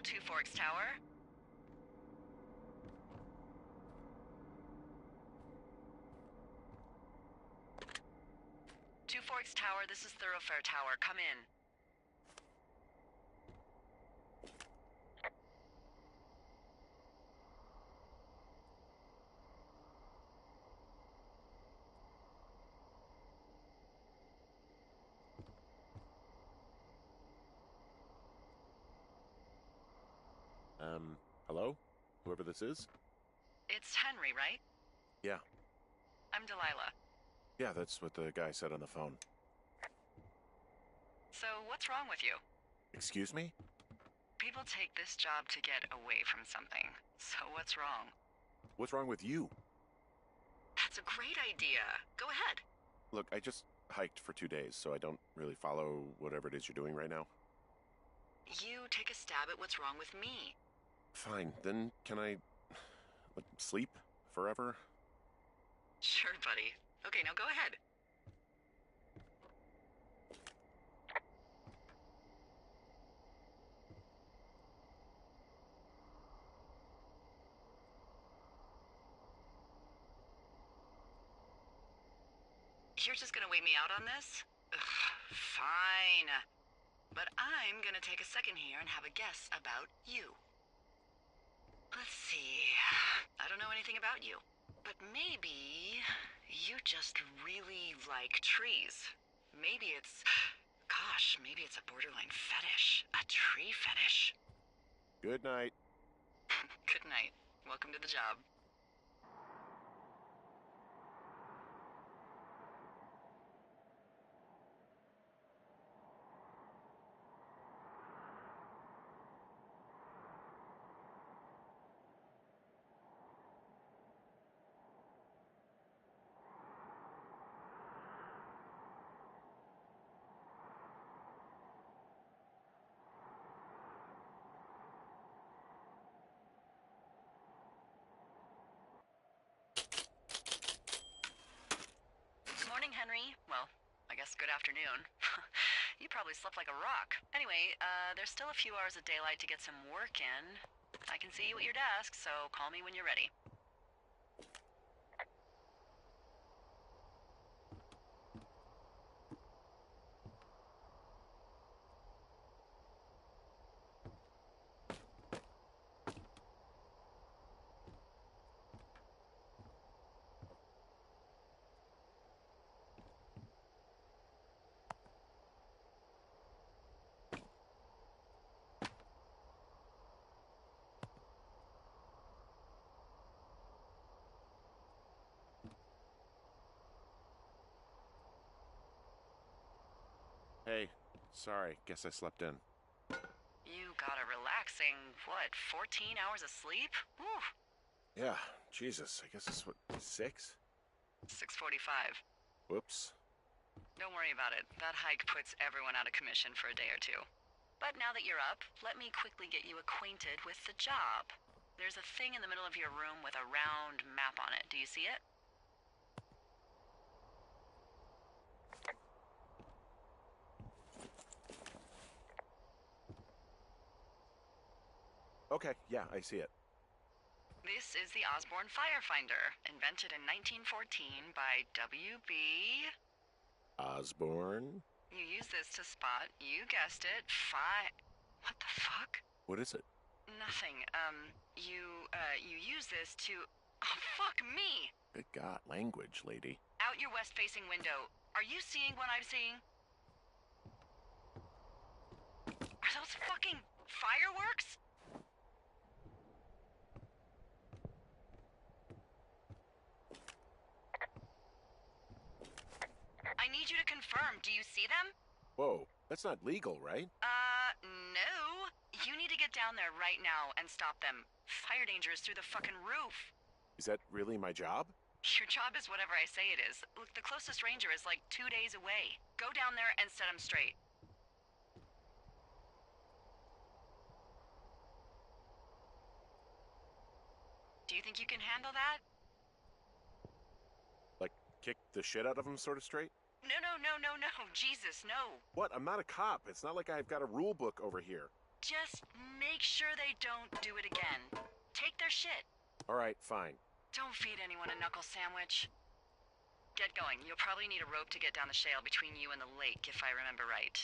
Two Forks Tower. Two Forks Tower, this is Thoroughfare Tower. Come in. Hello? Whoever this is? It's Henry, right? Yeah. I'm Delilah. Yeah, that's what the guy said on the phone. So, what's wrong with you? Excuse me? People take this job to get away from something. So what's wrong? What's wrong with you? That's a great idea. Go ahead. Look, I just hiked for 2 days, so I don't really follow whatever it is you're doing right now. You take a stab at what's wrong with me. Fine, then can I sleep forever? Sure, buddy. Okay, now go ahead. You're just gonna wait me out on this? Ugh, fine. But I'm gonna take a second here and have a guess about you. Let's see. I don't know anything about you. But maybe you just really like trees. Maybe it's... Gosh, maybe it's a borderline fetish. A tree fetish. Good night. Good night. Welcome to the job. Morning, Henry. Well, I guess good afternoon. You probably slept like a rock. Anyway, there's still a few hours of daylight to get some work in. I can see you at your desk, so call me when you're ready. Hey, sorry, guess I slept in. You got a relaxing, what, 14 hours of sleep? Whew. Yeah, Jesus, I guess it's what, 6? 6:45. Whoops. Don't worry about it. That hike puts everyone out of commission for a day or two. But now that you're up, let me quickly get you acquainted with the job. There's a thing in the middle of your room with a round map on it. Do you see it? Okay, yeah, I see it. This is the Osborne Firefinder, invented in 1914 by W.B. Osborne? You use this to spot, you guessed it, What the fuck? What is it? Nothing. You use this to... Oh, fuck me! Good God, language, lady. Out your west-facing window. Are you seeing what I'm seeing? Are those fucking fireworks? I need you to confirm. Do you see them? Whoa, that's not legal, right? No. You need to get down there right now and stop them. Fire danger is through the fucking roof. Is that really my job? Your job is whatever I say it is. Look, the closest ranger is like 2 days away. Go down there and set them straight. Do you think you can handle that? Like, kick the shit out of them sort of straight? No. Jesus, no. What? I'm not a cop. It's not like I've got a rule book over here. Just make sure they don't do it again. Take their shit. All right, fine. Don't feed anyone a knuckle sandwich. Get going. You'll probably need a rope to get down the shale between you and the lake, if I remember right.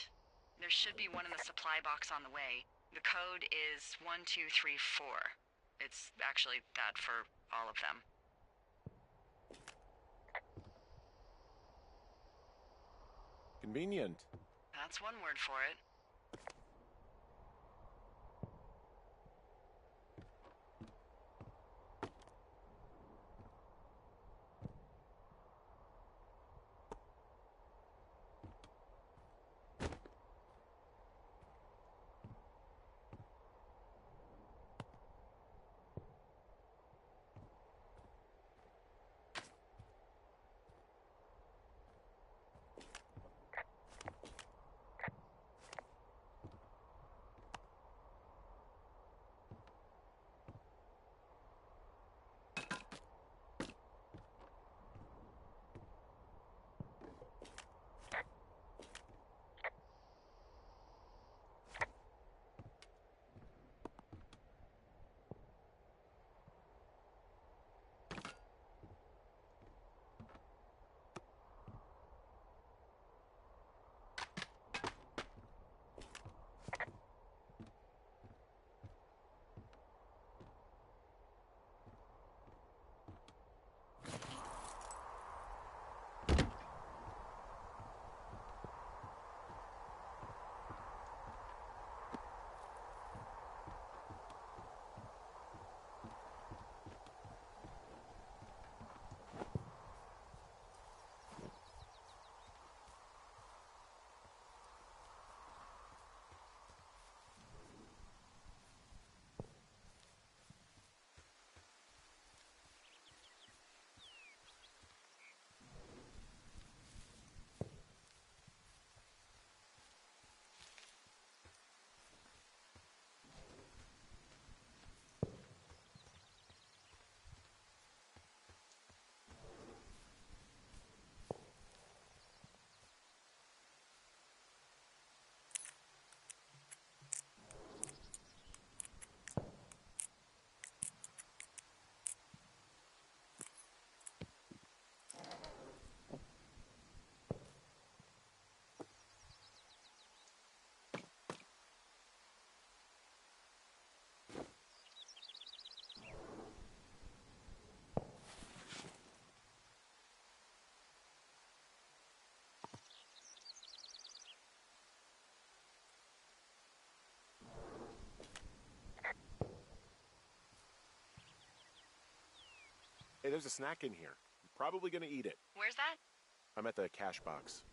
There should be one in the supply box on the way. The code is 1234. It's actually that for all of them. Convenient. That's one word for it. Hey, there's a snack in here. I'm probably gonna eat it. Where's that? I'm at the cash box.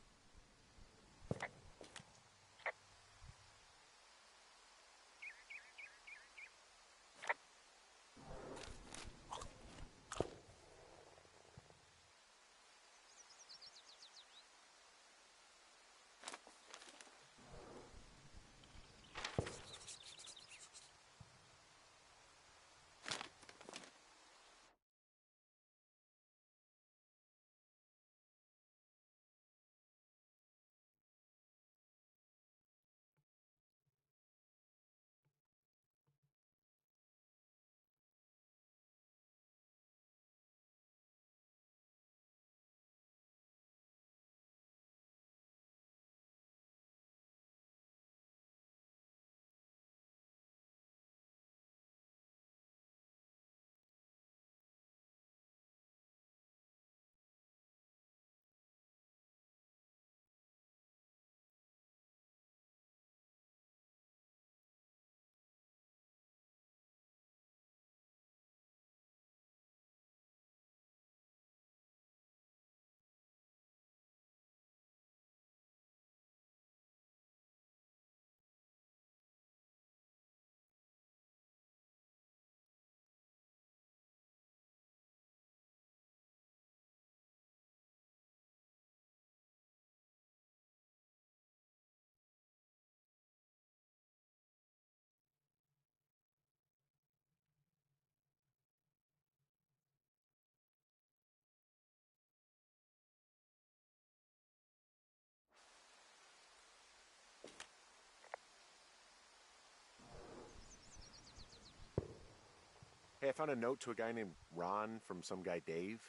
I found a note to a guy named Ron from some guy Dave.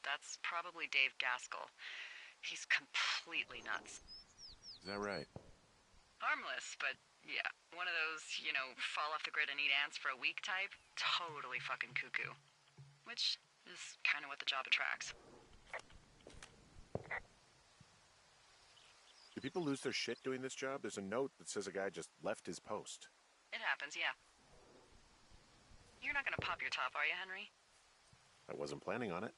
That's probably Dave Gaskell. He's completely nuts. Is that right? Harmless, but yeah, one of those, fall off the grid and eat ants for a week type. Totally fucking cuckoo. Which is kind of what the job attracts. Do people lose their shit doing this job? There's a note that says a guy just left his post. It happens, yeah. You're not gonna pop your top, are you, Henry? I wasn't planning on it.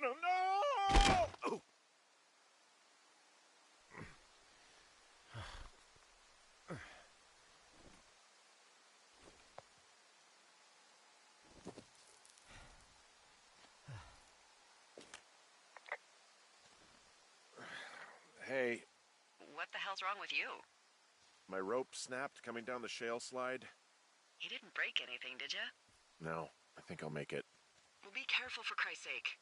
No! Oh. Hey, What the hell's wrong with you? my rope snapped coming down the shale slide. You didn't break anything, did you? No, I think I'll make it. Well, be careful for Christ's sake.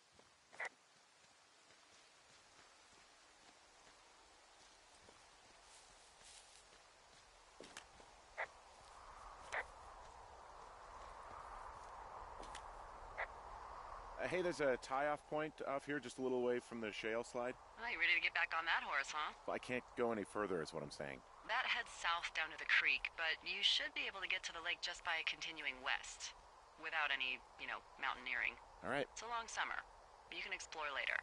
Hey, there's a tie-off point off here just a little away from the shale slide. Well, you ready to get back on that horse, huh? Well, I can't go any further is what I'm saying. That heads south down to the creek, but you should be able to get to the lake just by continuing west. Without any, mountaineering. All right. It's a long summer. You can explore later.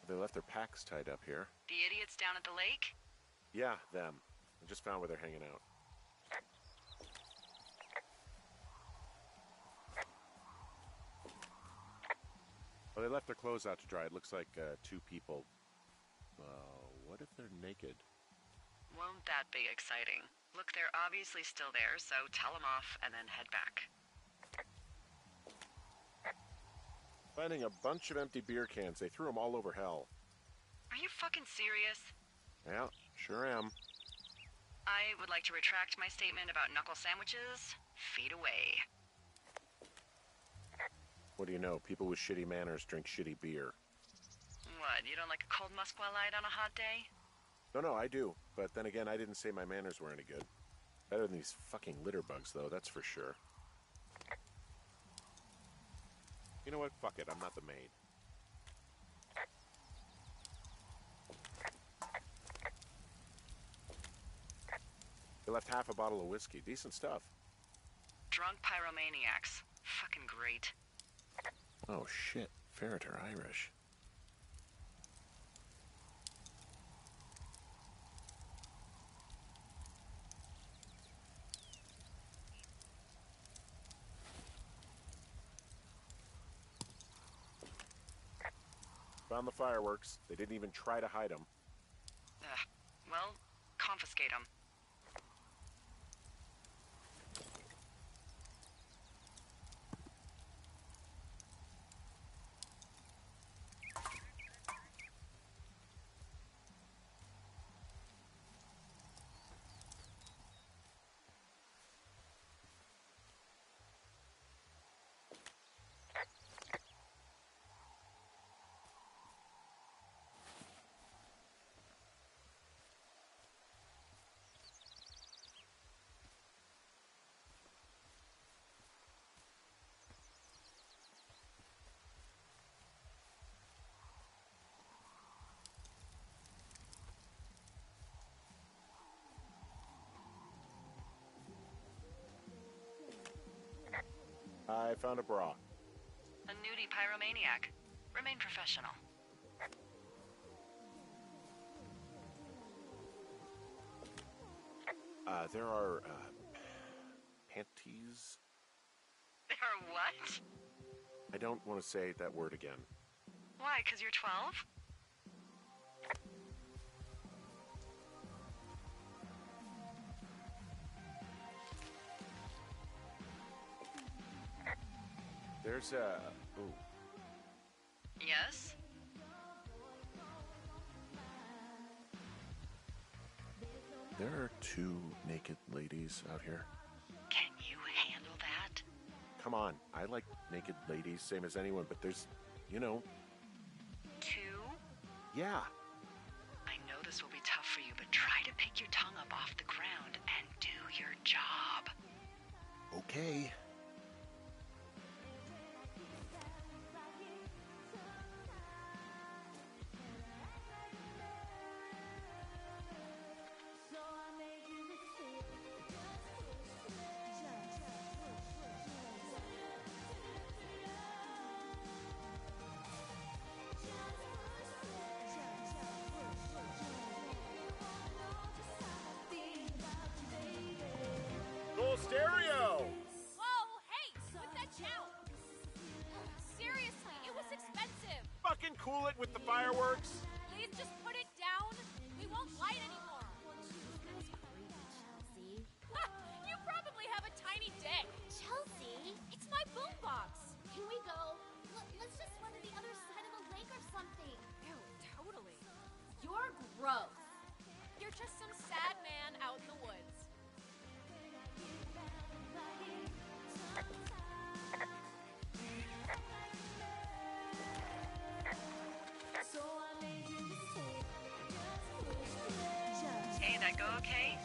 They left their packs tied up here. The idiots down at the lake? Yeah, them. I just found where they're hanging out. Well, they left their clothes out to dry. It looks like 2 people. What if they're naked? Won't that be exciting? Look, they're obviously still there, so tell them off and then head back. Finding a bunch of empty beer cans. They threw them all over hell. Are you fucking serious? Yeah, sure am. I would like to retract my statement about knuckle sandwiches. Feet away. What do you know? People with shitty manners drink shitty beer. What, you don't like a cold Musquelite on a hot day? No, I do. But then again, I didn't say my manners were any good. Better than these fucking litter bugs, though, that's for sure. You know what? Fuck it, I'm not the maid. They left half a bottle of whiskey. Decent stuff. Drunk pyromaniacs. Fucking great. Oh, shit. Ferret are Irish. Found the fireworks. They didn't even try to hide them. Well, confiscate them. I found a bra. A nudie pyromaniac. Remain professional. There are, panties? There are what? I don't want to say that word again. Why, 'cause you're 12? There's a... Ooh. Yes? There are 2 naked ladies out here. Can you handle that? Come on, I like naked ladies, same as anyone, but there's, you know... 2? Yeah. I know this will be tough for you, but try to pick your tongue up off the ground and do your job. Okay. Gold stereo! Whoa, hey, put that down. Seriously, it was expensive. Fucking cool it with the fireworks! Please just put it down. We won't light anymore. Chelsea. You probably have a tiny dick. Chelsea? It's my boombox. Can we go? Let's just run to the other side of the lake or something. Ew, totally. You're gross. You're just some sad man out in the woods. Hey, that go okay?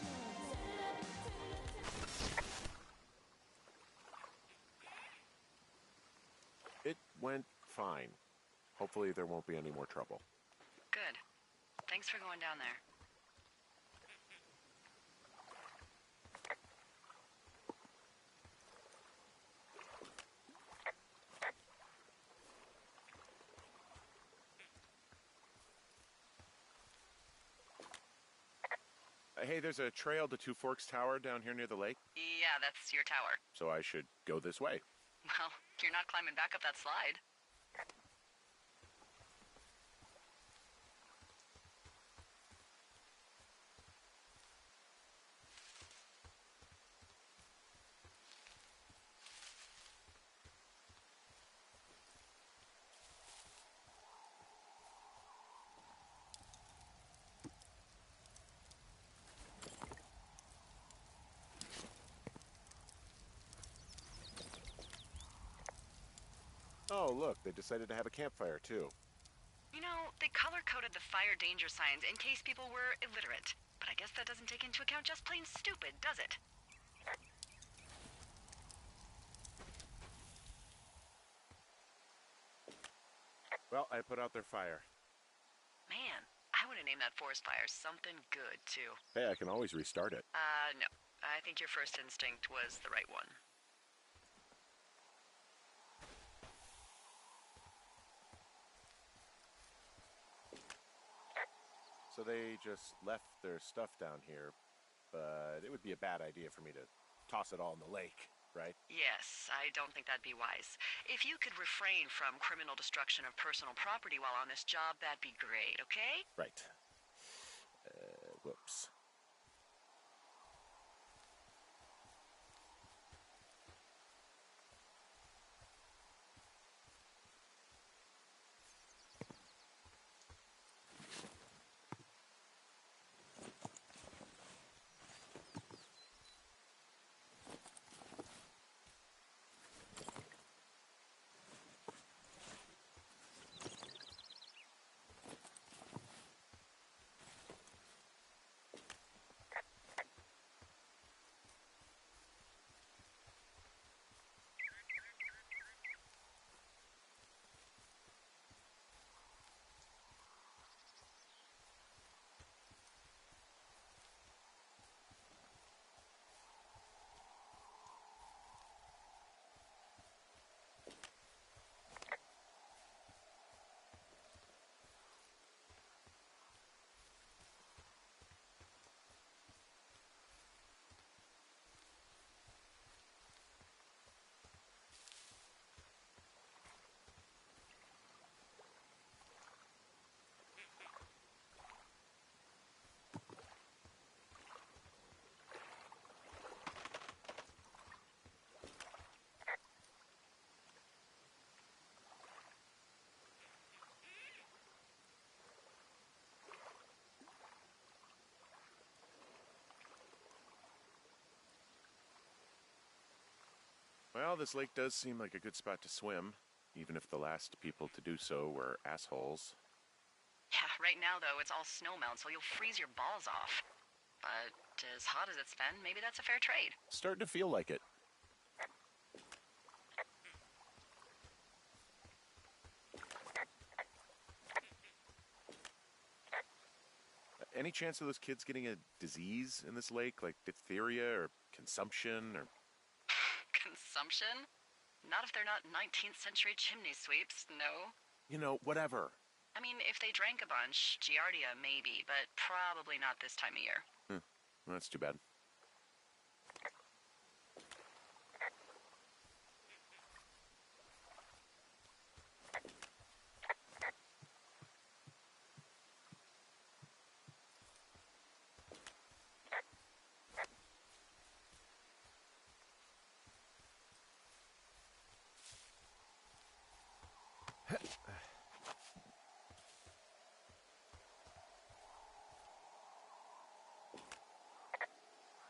It went fine. Hopefully there won't be any more trouble. Good. Thanks for going down there. Hey, there's a trail to Two Forks Tower down here near the lake, Yeah, that's your tower. so I should go this way. Well, you're not climbing back up that slide. Oh, look, they decided to have a campfire, too. You know, they color-coded the fire danger signs in case people were illiterate. But I guess that doesn't take into account just plain stupid, does it? Well, I put out their fire. Man, I would have named that forest fire something good, too. Hey, I can always restart it. No. I think your first instinct was the right one. So they just left their stuff down here, but it would be a bad idea for me to toss it all in the lake, right? Yes, I don't think that'd be wise. If you could refrain from criminal destruction of personal property while on this job, that'd be great, okay? Right. Whoops. Well, this lake does seem like a good spot to swim, even if the last people to do so were assholes. Yeah, right now, though, it's all snowmelt, so you'll freeze your balls off. But as hot as it's been, maybe that's a fair trade. Starting to feel like it. Any chance of those kids getting a disease in this lake, like diphtheria or consumption or... Consumption? Not if they're not 19th century chimney sweeps, no. You know, whatever. I mean, if they drank a bunch, giardia maybe, but probably not this time of year. Well, that's too bad.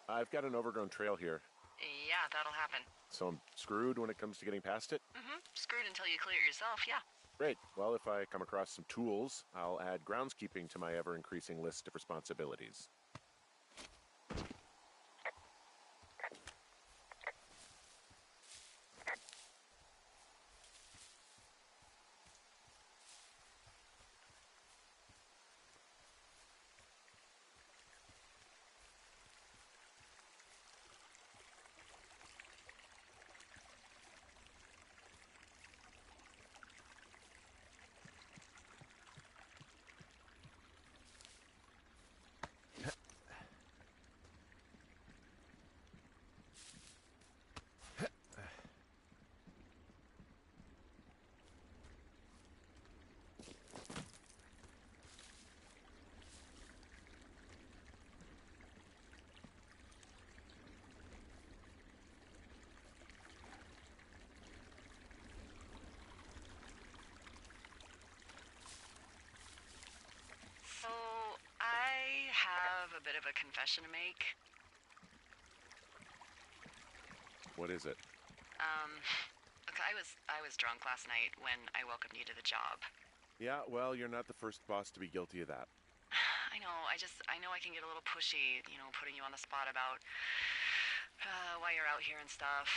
I've got an overgrown trail here, Yeah, that'll happen. so I'm screwed when it comes to getting past it. Screwed until you clear it yourself, yeah. Great. Well, if I come across some tools, I'll add groundskeeping to my ever-increasing list of responsibilities. of a confession to make. What is it? Look, I was drunk last night when I welcomed you to the job. Yeah, well, you're not the first boss to be guilty of that. I know, I know I can get a little pushy, you know, putting you on the spot about why you're out here and stuff.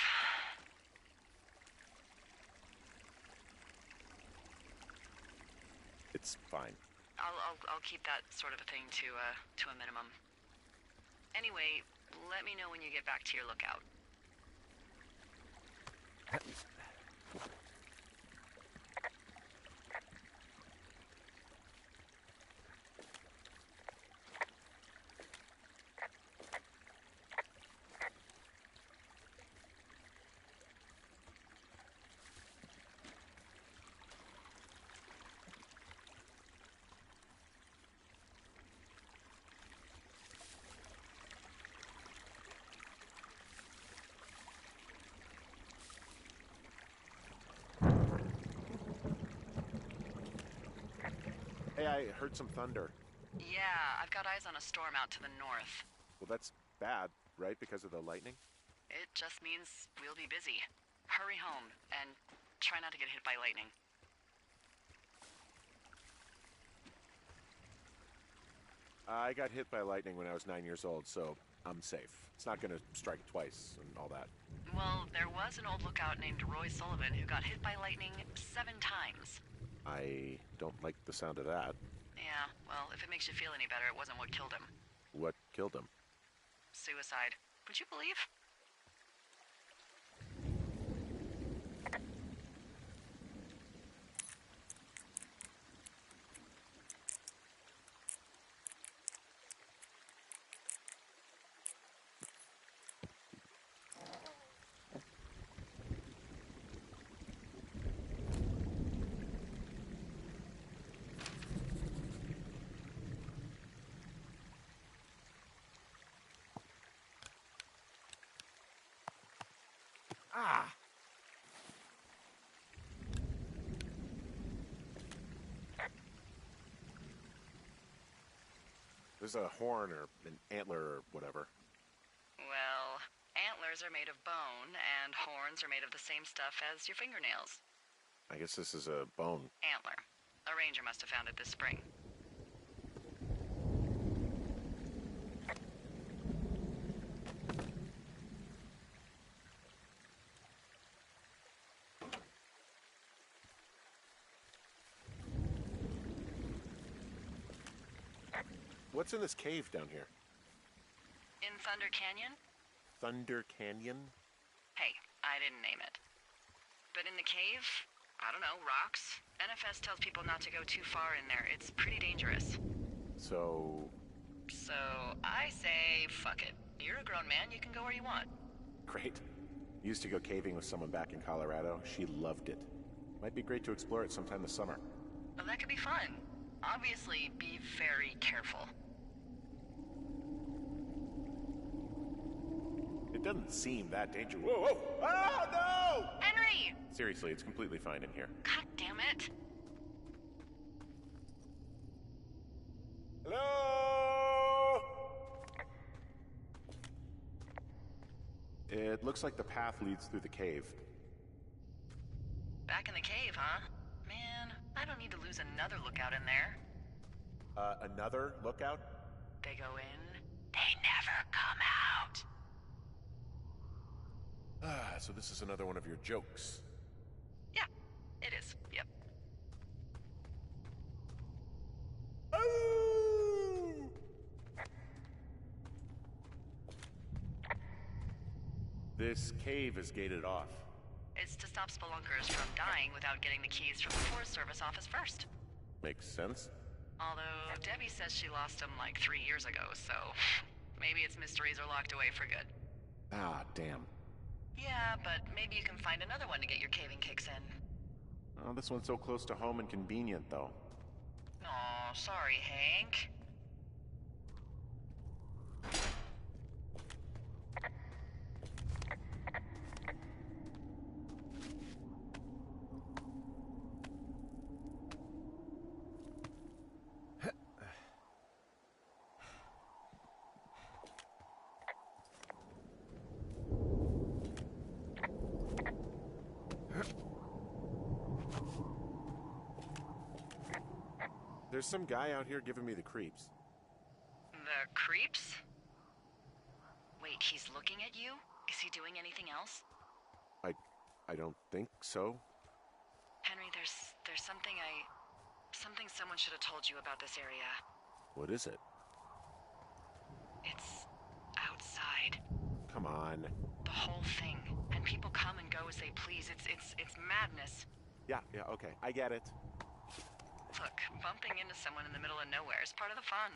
It's fine. I'll keep that sort of a thing to a minimum. Anyway, let me know when you get back to your lookout. Hey, I heard some thunder. Yeah, I've got eyes on a storm out to the north. Well, that's bad, right? Because of the lightning? It just means we'll be busy. Hurry home, and try not to get hit by lightning. I got hit by lightning when I was 9 years old, so I'm safe. It's not gonna strike twice and all that. Well, there was an old lookout named Roy Sullivan who got hit by lightning 7 times. I don't like the sound of that. Yeah, well, if it makes you feel any better, it wasn't what killed him. What killed him? Suicide. Would you believe? Ah! There's a horn or an antler or whatever. Well, antlers are made of bone, and horns are made of the same stuff as your fingernails. I guess this is a bone. Antler. A ranger must have found it this spring. What's in this cave down here? In Thunder Canyon? Thunder Canyon? Hey, I didn't name it. But in the cave, I don't know, rocks. NFS tells people not to go too far in there. It's pretty dangerous. So I say, fuck it. You're a grown man, you can go where you want. great. Used to go caving with someone back in Colorado. She loved it. Might be great to explore it sometime this summer. Well, that could be fun. Obviously, be very careful. It doesn't seem that dangerous. Whoa, whoa! Oh, no! Henry! Seriously, it's completely fine in here. God damn it. Hello? It looks like the path leads through the cave. Back in the cave, huh? Man, I don't need to lose another lookout in there. Another lookout? They go in, they never come out. Ah, so this is another one of your jokes. Yeah, it is. Yep. Oh! This cave is gated off. It's to stop spelunkers from dying without getting the keys from the Forest Service office first. Makes sense. Although, Debbie says she lost them like 3 years ago, so maybe its mysteries are locked away for good. Ah, damn. Yeah, but maybe you can find another one to get your caving kicks in. Oh, this one's so close to home and convenient, though. Aw, sorry, Hank. There's some guy out here giving me the creeps. The creeps? Wait, he's looking at you? Is he doing anything else? I don't think so. Henry, there's something someone should have told you about this area. What is it? It's outside. Come on. The whole thing. And people come and go as they please. It's madness. Yeah, okay. I get it. Look, bumping into someone in the middle of nowhere is part of the fun.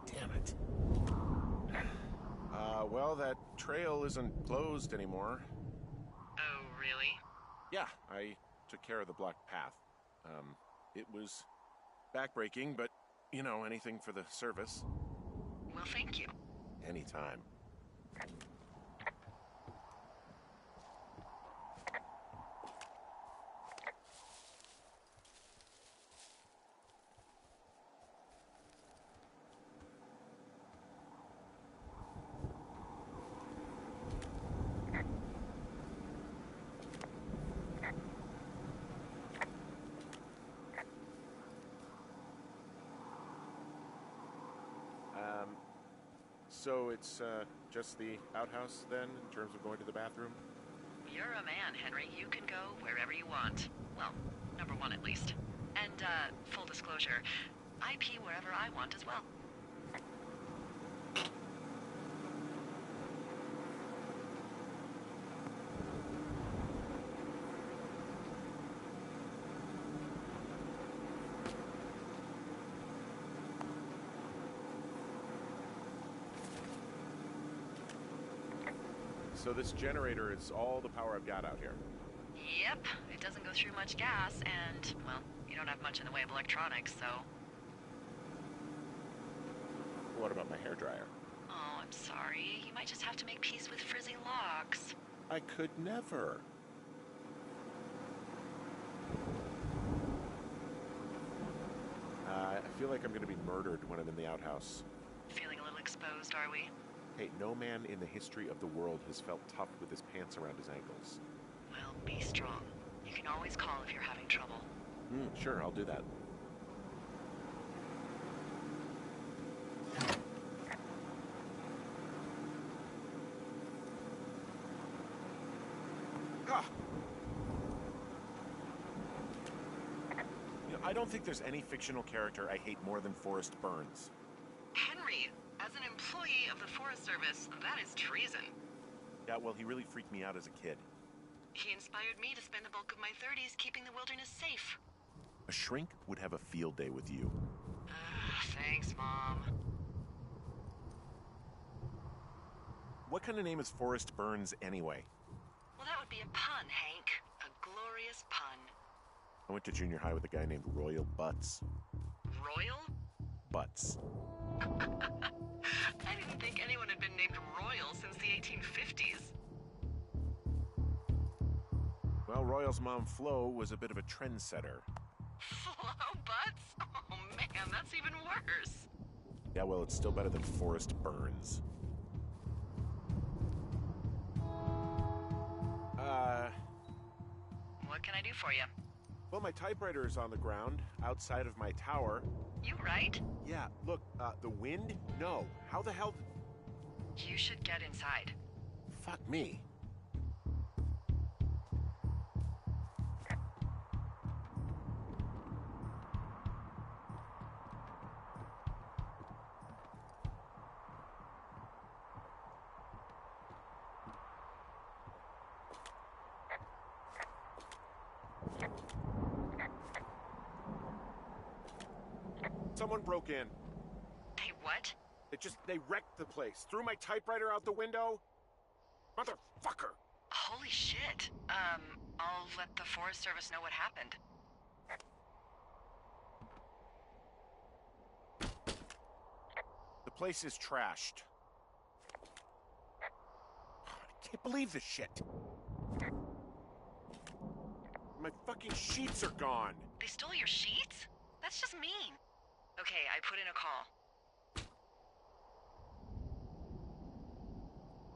Damn it. Well, that trail isn't closed anymore. Oh, really? Yeah, I took care of the blocked path. It was backbreaking, but, anything for the service. Well, thank you. Anytime. So it's just the outhouse then, in terms of going to the bathroom? You're a man, Henry. You can go wherever you want. Well, number one at least. And, full disclosure, I pee wherever I want as well. So this generator is all the power I've got out here. Yep, it doesn't go through much gas, and, well, you don't have much in the way of electronics, so... What about my hairdryer? Oh, I'm sorry. You might just have to make peace with frizzy locks. I could never. I feel like I'm going to be murdered when I'm in the outhouse. Feeling a little exposed, are we? Hey, no man in the history of the world has felt tough with his pants around his ankles. Well, be strong. You can always call if you're having trouble. Sure, I'll do that. Ah! I don't think there's any fictional character I hate more than Forrest Burns. Forest Service, that is treason. Yeah, well, he really freaked me out as a kid. He inspired me to spend the bulk of my 30s keeping the wilderness safe. A shrink would have a field day with you. Thanks, Mom. What kind of name is Forrest Burns anyway? Well, that would be a pun, Hank. A glorious pun. I went to junior high with a guy named Royal Butts. Royal? Butts. I didn't think anyone had been named Royal since the 1850s. Well, Royal's mom, Flo, was a bit of a trendsetter. Flo Butts? Oh man, that's even worse. Yeah, well, it's still better than Forrest Burns. What can I do for you? Well, my typewriter is on the ground, outside of my tower. You right? Yeah, look, the wind? No. How the hell... You should get inside. Fuck me. Someone broke in. Hey, what? They wrecked the place. Threw my typewriter out the window. Motherfucker! Holy shit. I'll let the Forest Service know what happened. The place is trashed. I can't believe this shit. My fucking sheets are gone. They stole your sheets? That's just mean. Okay, I put in a call.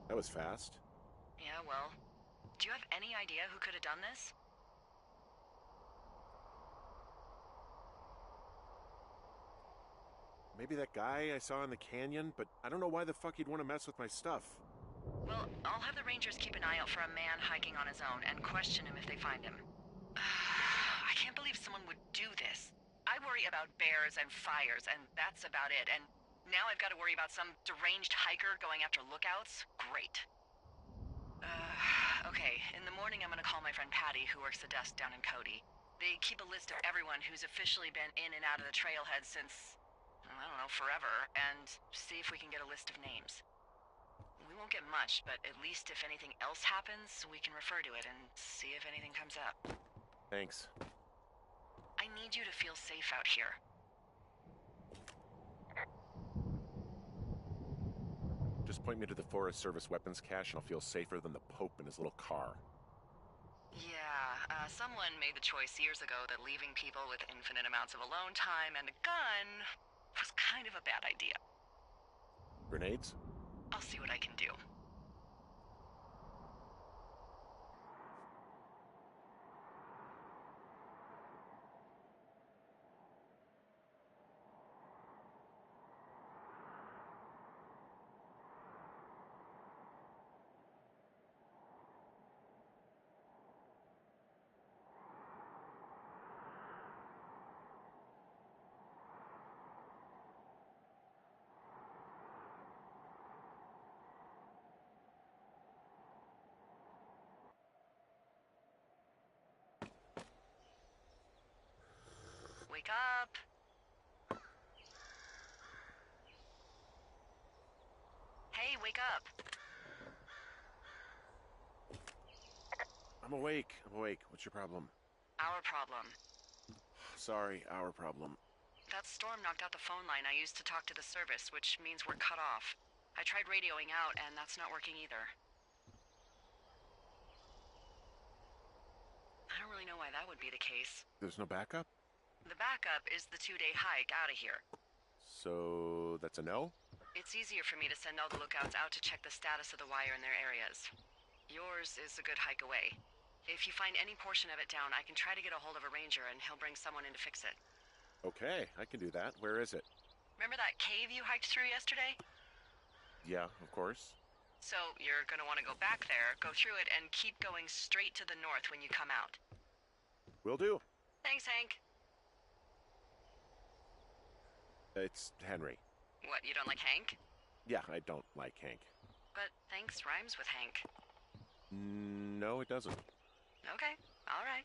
That was fast. Yeah, well, do you have any idea who could have done this? Maybe that guy I saw in the canyon, but I don't know why the fuck he'd want to mess with my stuff. Well, I'll have the Rangers keep an eye out for a man hiking on his own and question him if they find him. I can't believe someone would do this. I worry about bears and fires, and that's about it. And now I've got to worry about some deranged hiker going after lookouts? Great. Okay, in the morning I'm gonna call my friend Patty, who works the desk down in Cody. They keep a list of everyone who's officially been in and out of the trailhead since, I don't know, forever, and see if we can get a list of names. We won't get much, but at least if anything else happens, we can refer to it and see if anything comes up. Thanks. I need you to feel safe out here. Just point me to the Forest Service weapons cache and I'll feel safer than the Pope in his little car. Yeah, someone made the choice years ago that leaving people with infinite amounts of alone time and a gun was kind of a bad idea. Grenades? I'll see what I can do. Wake up! Hey, wake up! I'm awake. What's your problem? Our problem. Sorry, our problem. That storm knocked out the phone line I used to talk to the service, which means we're cut off. I tried radioing out, and that's not working either. I don't really know why that would be the case. There's no backup? The backup is the 2-day hike out of here. So, that's a no? It's easier for me to send all the lookouts out to check the status of the wire in their areas. Yours is a good hike away. If you find any portion of it down, I can try to get a hold of a ranger and he'll bring someone in to fix it. Okay, I can do that. Where is it? Remember that cave you hiked through yesterday? Yeah, of course. So you're gonna want to go back there, go through it, and keep going straight to the north when you come out. Will do. Thanks, Hank. It's Henry. What, you don't like Hank? Yeah, I don't like Hank. But thanks rhymes with Hank. No, it doesn't. Okay, all right.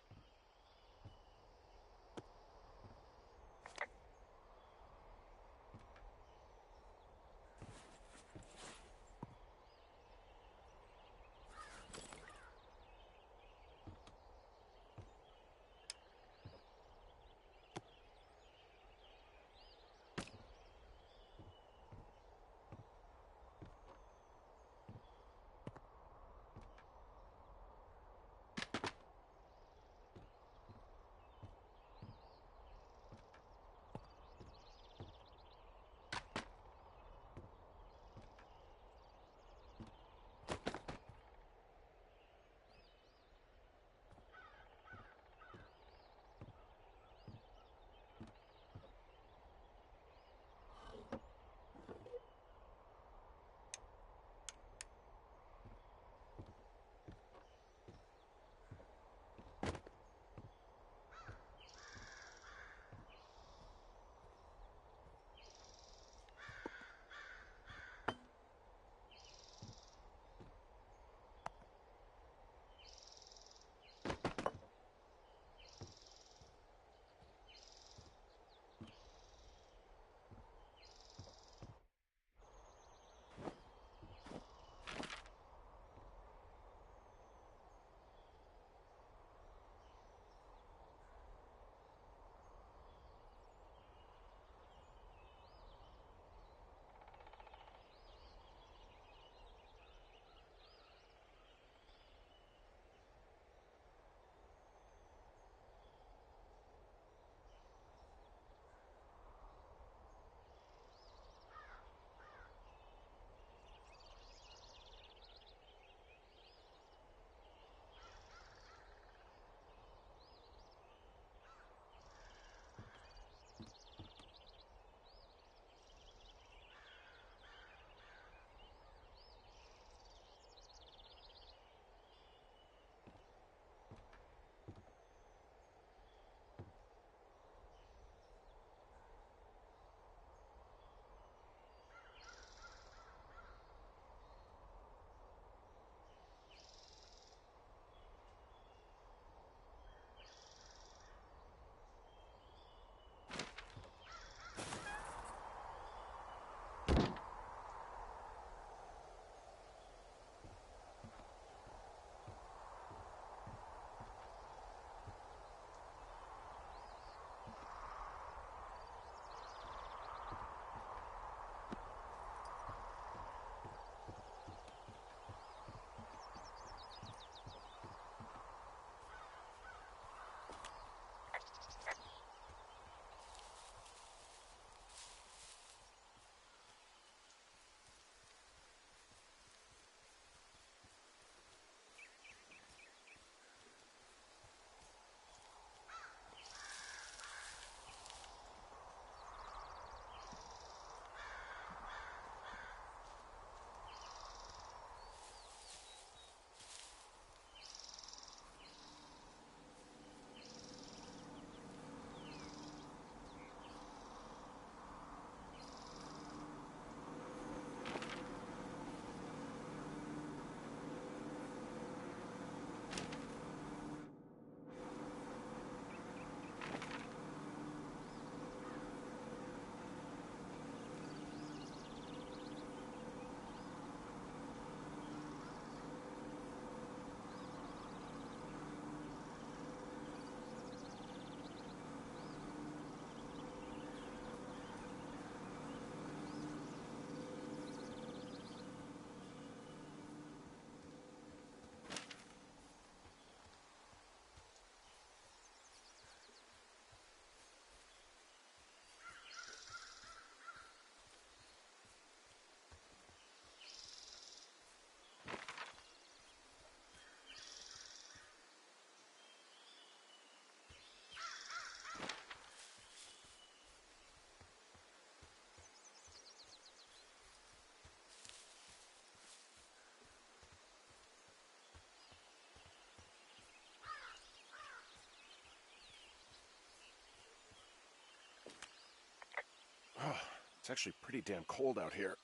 Oh, it's actually pretty damn cold out here.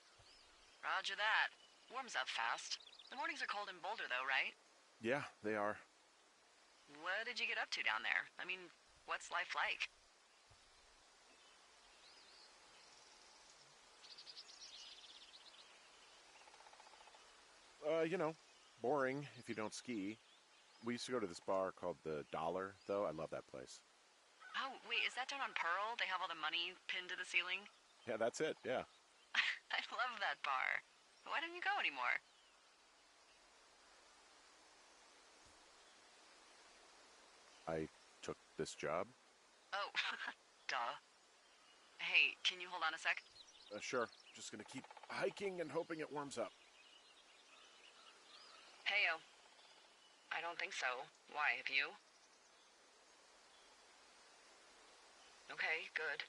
Roger that. Warms up fast. The mornings are cold in Boulder, though, right? Yeah, they are. What did you get up to down there? I mean, what's life like? Boring if you don't ski. We used to go to this bar called the Dollar, though. I love that place. Oh, wait, is that down on Pearl? They have all the money pinned to the ceiling? Yeah, that's it, yeah. I love that bar. Why don't you go anymore? I took this job. Oh, duh. Hey, can you hold on a sec? Sure. Just gonna keep hiking and hoping it warms up. Heyo. I don't think so. Why, have you? Okay, good.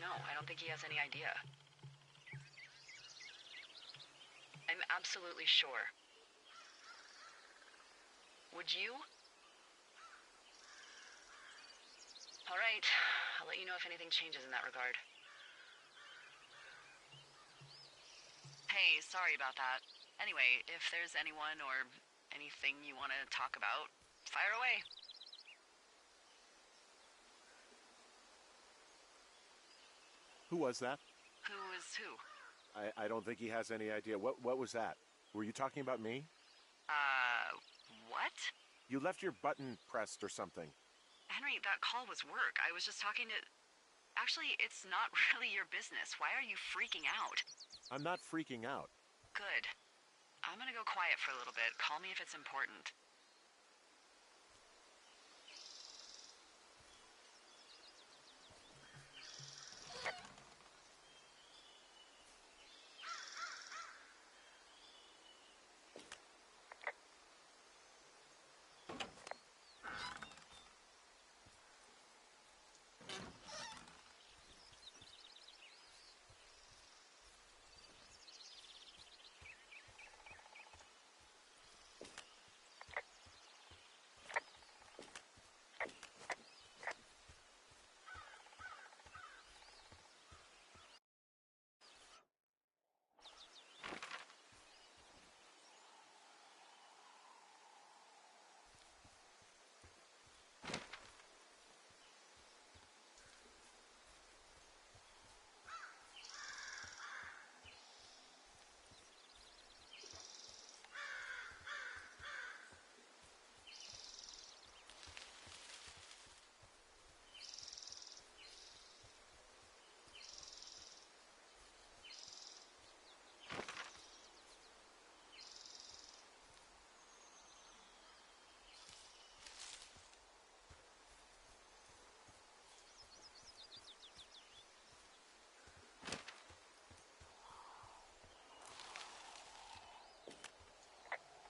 No, I don't think he has any idea. I'm absolutely sure. Would you? All right, I'll let you know if anything changes in that regard. Hey, sorry about that. Anyway, if there's anyone or anything you want to talk about, fire away. Who was that? Who is who? I don't think he has any idea. What was that? Were you talking about me? What? You left your button pressed or something. Henry, that call was work. I was just talking to... Actually, it's not really your business. Why are you freaking out? I'm not freaking out. Good. I'm gonna go quiet for a little bit. Call me if it's important.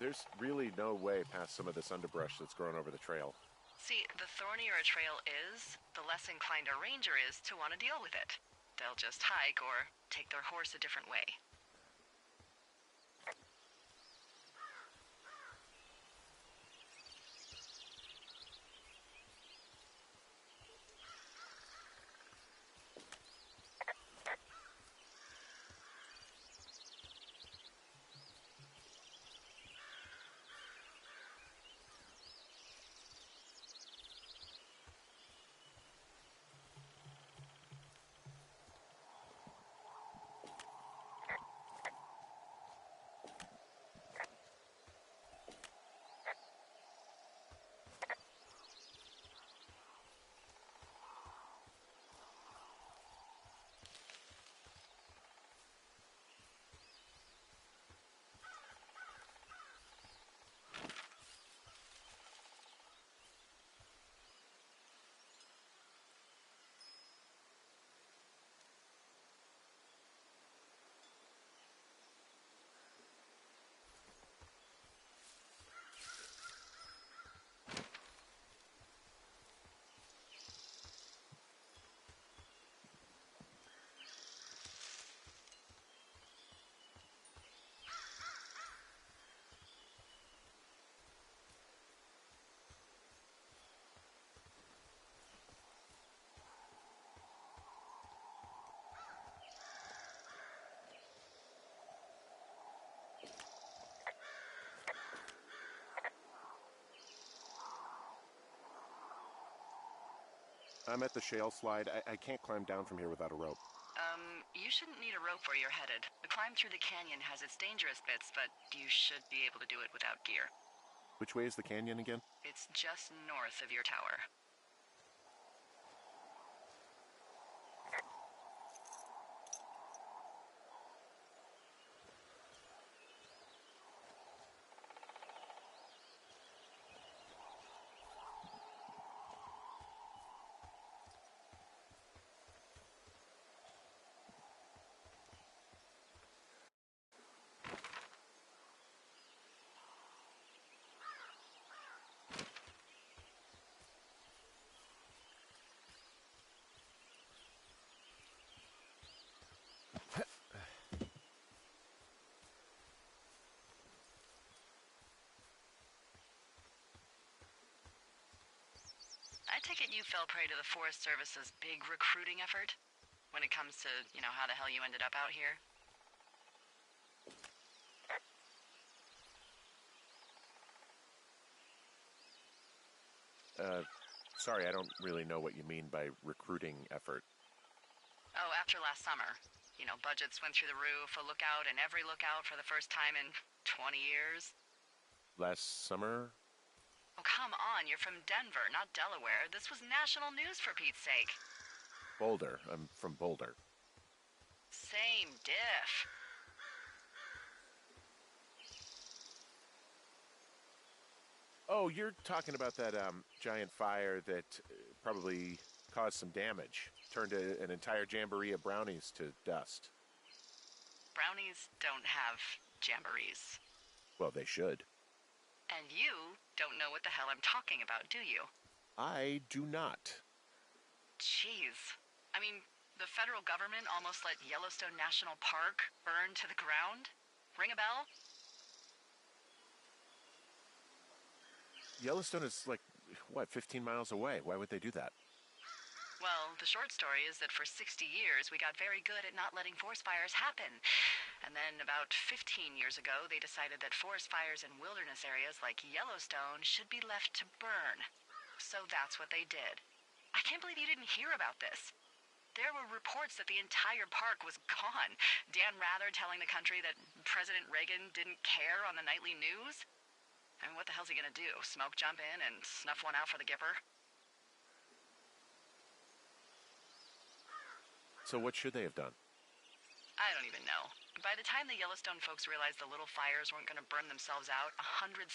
There's really no way past some of this underbrush that's grown over the trail. See, the thornier a trail is, the less inclined a ranger is to want to deal with it. They'll just hike or take their horse a different way. I'm at the shale slide. I can't climb down from here without a rope. You shouldn't need a rope where you're headed. The climb through the canyon has its dangerous bits, but you should be able to do it without gear. Which way is the canyon again? It's just north of your tower. I take it you fell prey to the Forest Service's big recruiting effort? When it comes to, how the hell you ended up out here? Sorry, I don't really know what you mean by recruiting effort. Oh, after last summer. Budgets went through the roof, a lookout in every lookout for the first time in 20 years. Last summer? Oh, come on, you're from Denver, not Delaware. This was national news for Pete's sake. Boulder. I'm from Boulder. Same diff. Oh, you're talking about that giant fire that probably caused some damage. Turned an entire jamboree of brownies to dust. Brownies don't have jamborees. Well, they should. And you don't know what the hell I'm talking about, do you? I do not. Jeez. I mean, the federal government almost let Yellowstone National Park burn to the ground? Ring a bell? Yellowstone is like, 15 miles away? Why would they do that? Well, the short story is that for 60 years, we got very good at not letting forest fires happen. And then about 15 years ago, they decided that forest fires in wilderness areas like Yellowstone should be left to burn. So that's what they did. I can't believe you didn't hear about this. There were reports that the entire park was gone. Dan Rather telling the country that President Reagan didn't care on the nightly news. I mean, what the hell's he gonna do? Smoke jump in and snuff one out for the Gipper? So what should they have done? I don't even know. By the time the Yellowstone folks realized the little fires weren't gonna burn themselves out, 100,000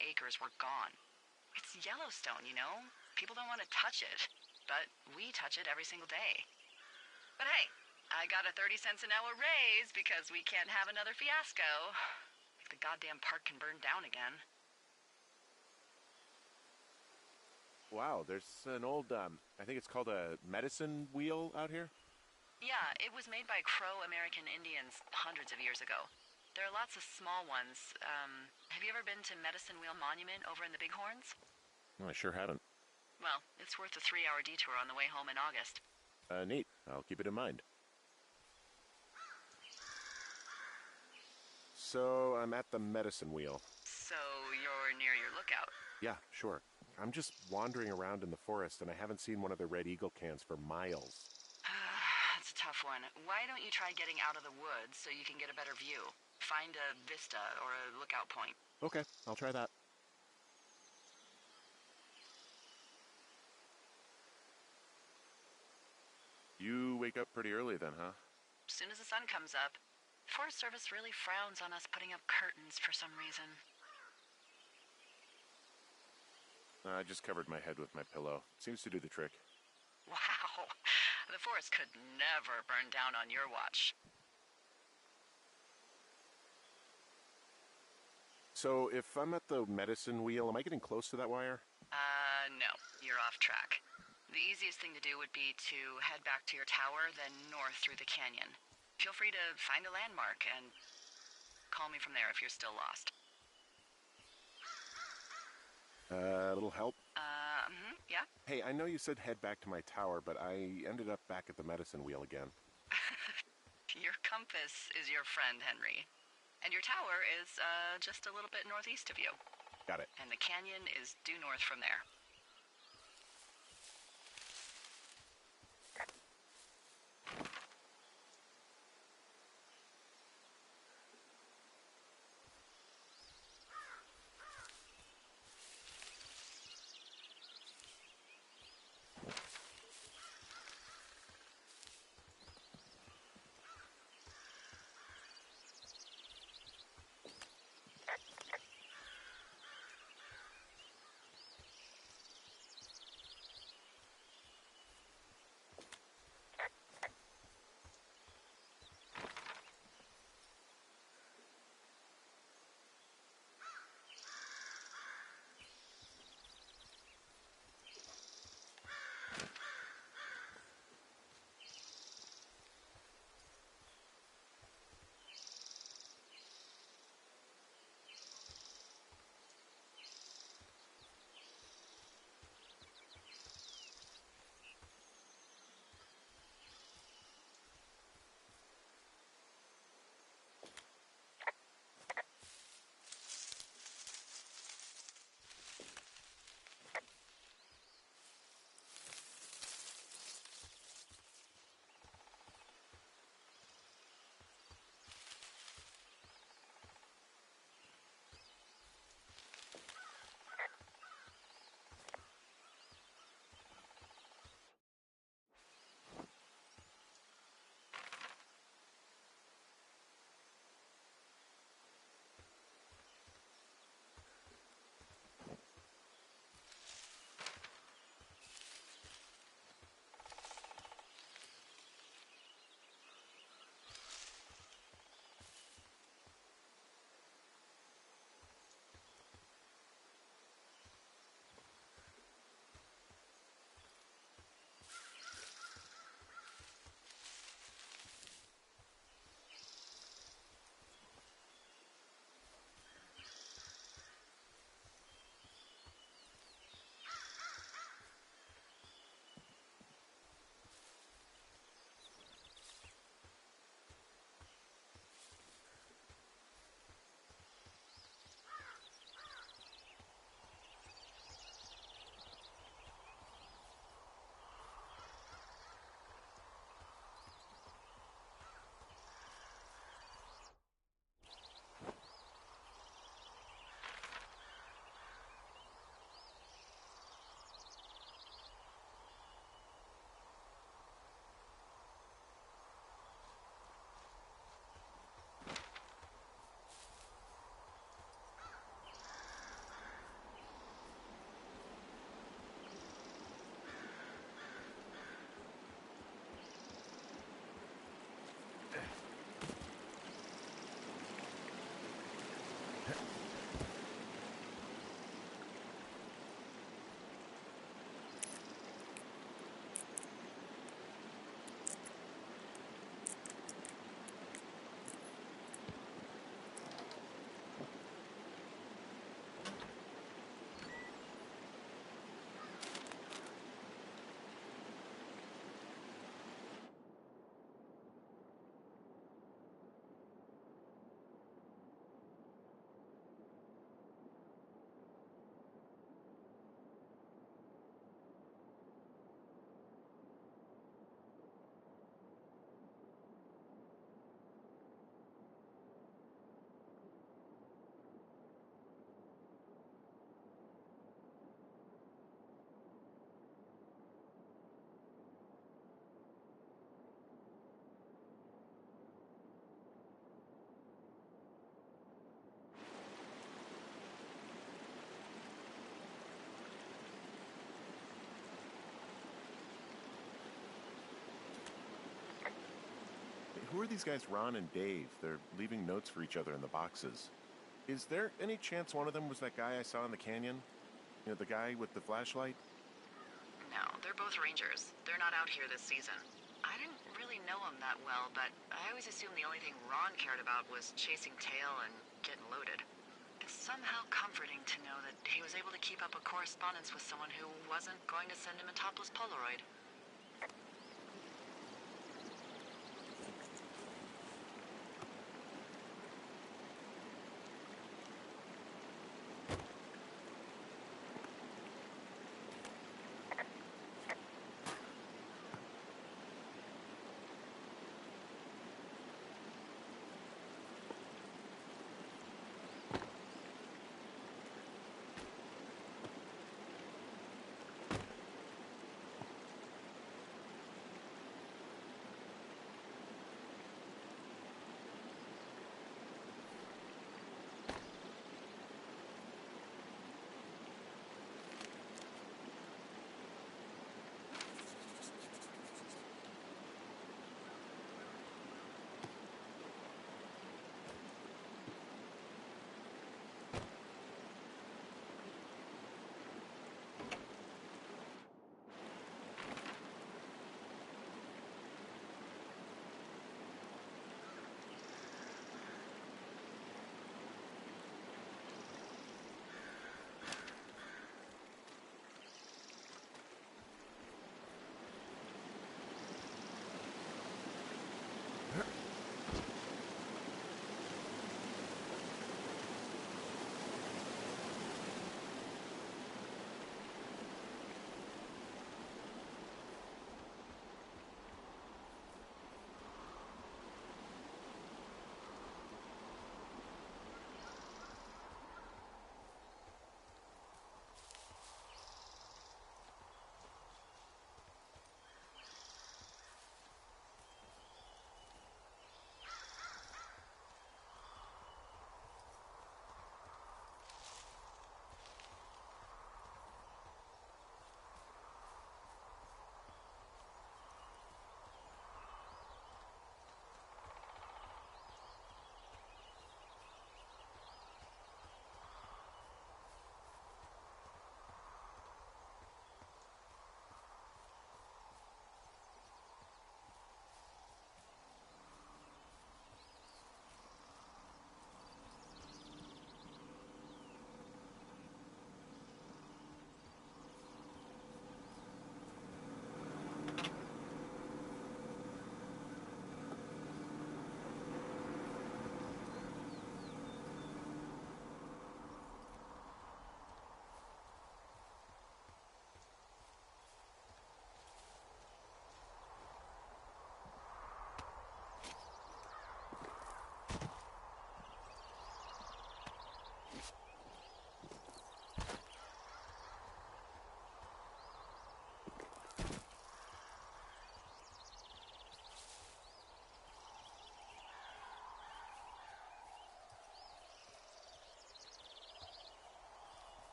acres were gone. It's Yellowstone, People don't want to touch it. But we touch it every single day. But hey, I got a 30 cents an hour raise because we can't have another fiasco. Like the goddamn park can burn down again. Wow, there's an old, I think it's called a medicine wheel out here? Yeah, it was made by Crow American Indians hundreds of years ago. There are lots of small ones. Have you ever been to Medicine Wheel Monument over in the Bighorns? Well, I sure haven't. Well, it's worth a 3-hour detour on the way home in August. Neat. I'll keep it in mind. So, I'm at the medicine wheel. So, you're near your lookout? Yeah, sure. I'm just wandering around in the forest, and I haven't seen one of the Red Eagle cans for miles. That's a tough one. Why don't you try getting out of the woods so you can get a better view? Find a vista or a lookout point. Okay, I'll try that. You wake up pretty early then, huh? As soon as the sun comes up. Forest Service really frowns on us putting up curtains for some reason. I just covered my head with my pillow. Seems to do the trick. Wow. The forest could never burn down on your watch. So, if I'm at the medicine wheel, am I getting close to that wire? No. You're off track. The easiest thing to do would be to head back to your tower, then north through the canyon. Feel free to find a landmark and call me from there if you're still lost. A little help? Yeah? Hey, I know you said head back to my tower, but I ended up back at the medicine wheel again. Your compass is your friend, Henry. And your tower is, just a little bit northeast of you. Got it. And the canyon is due north from there. who are these guys, Ron and Dave? They're leaving notes for each other in the boxes. Is there any chance one of them was that guy I saw in the canyon? You know, the guy with the flashlight? No, they're both rangers. They're not out here this season. I didn't really know him that well, but I always assumed the only thing Ron cared about was chasing tail and getting loaded. It's somehow comforting to know that he was able to keep up a correspondence with someone who wasn't going to send him a topless Polaroid.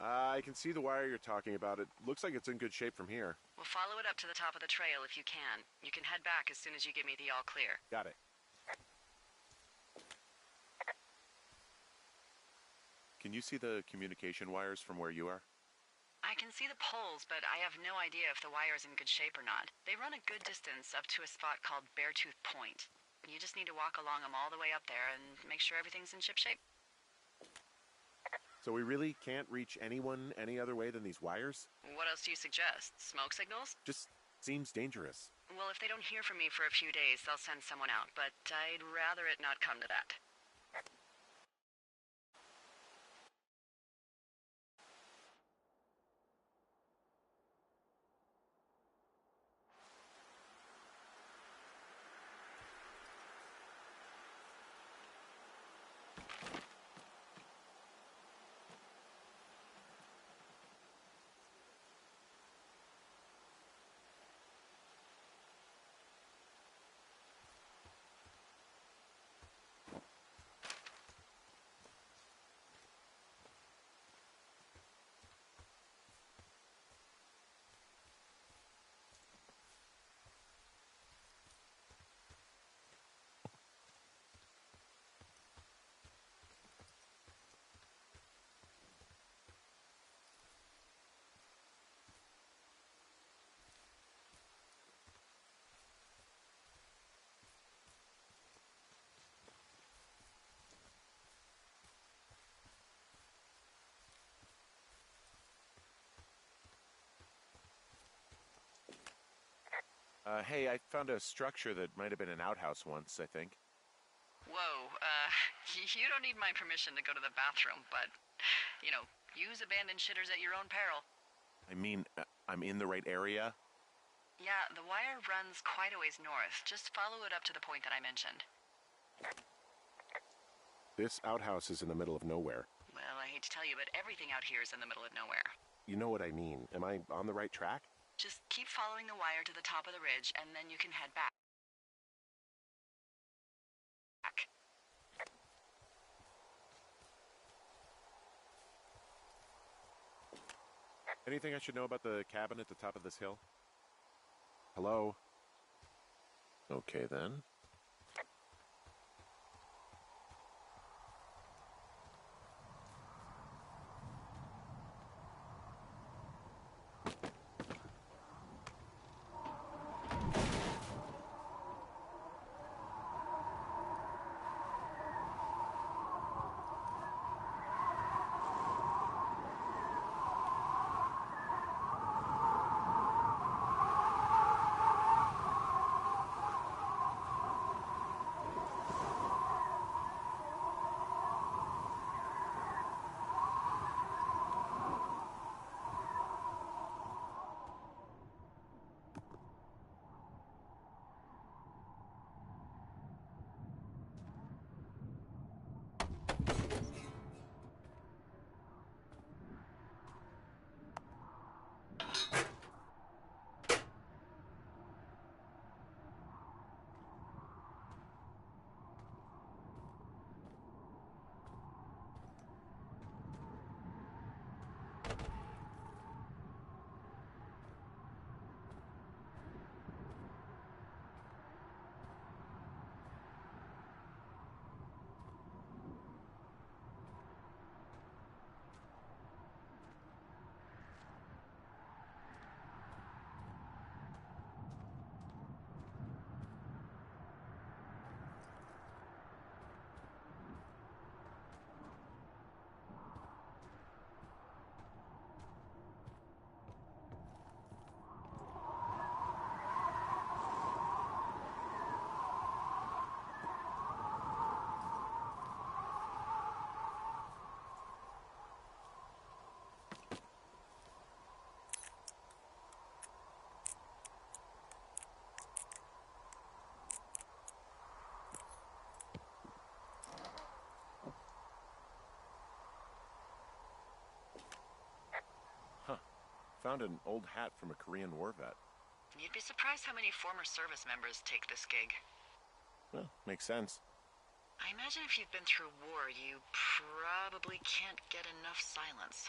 I can see the wire you're talking about. It looks like it's in good shape from here. We'll follow it up to the top of the trail if you can. You can head back as soon as you give me the all clear. Got it. Can you see the communication wires from where you are? I can see the poles, but I have no idea if the wire's in good shape or not. They run a good distance up to a spot called Beartooth Point. You just need to walk along them all the way up there and make sure everything's in shipshape. So we really can't reach anyone any other way than these wires? What else do you suggest? Smoke signals? Just seems dangerous. Well, if they don't hear from me for a few days, they'll send someone out, but I'd rather it not come to that. Hey, I found a structure that might have been an outhouse once, I think. Whoa, you don't need my permission to go to the bathroom, but, use abandoned shitters at your own peril. I mean, I'm in the right area? Yeah, the wire runs quite a ways north. Just follow it up to the point that I mentioned. This outhouse is in the middle of nowhere. Well, I hate to tell you, but everything out here is in the middle of nowhere. You know what I mean. Am I on the right track? Just keep following the wire to the top of the ridge, and then you can head back. Anything I should know about the cabin at the top of this hill? Hello? Okay, then. Found an old hat from a Korean War vet. You'd be surprised how many former service members take this gig. Well, makes sense. I imagine if you've been through war, you probably can't get enough silence.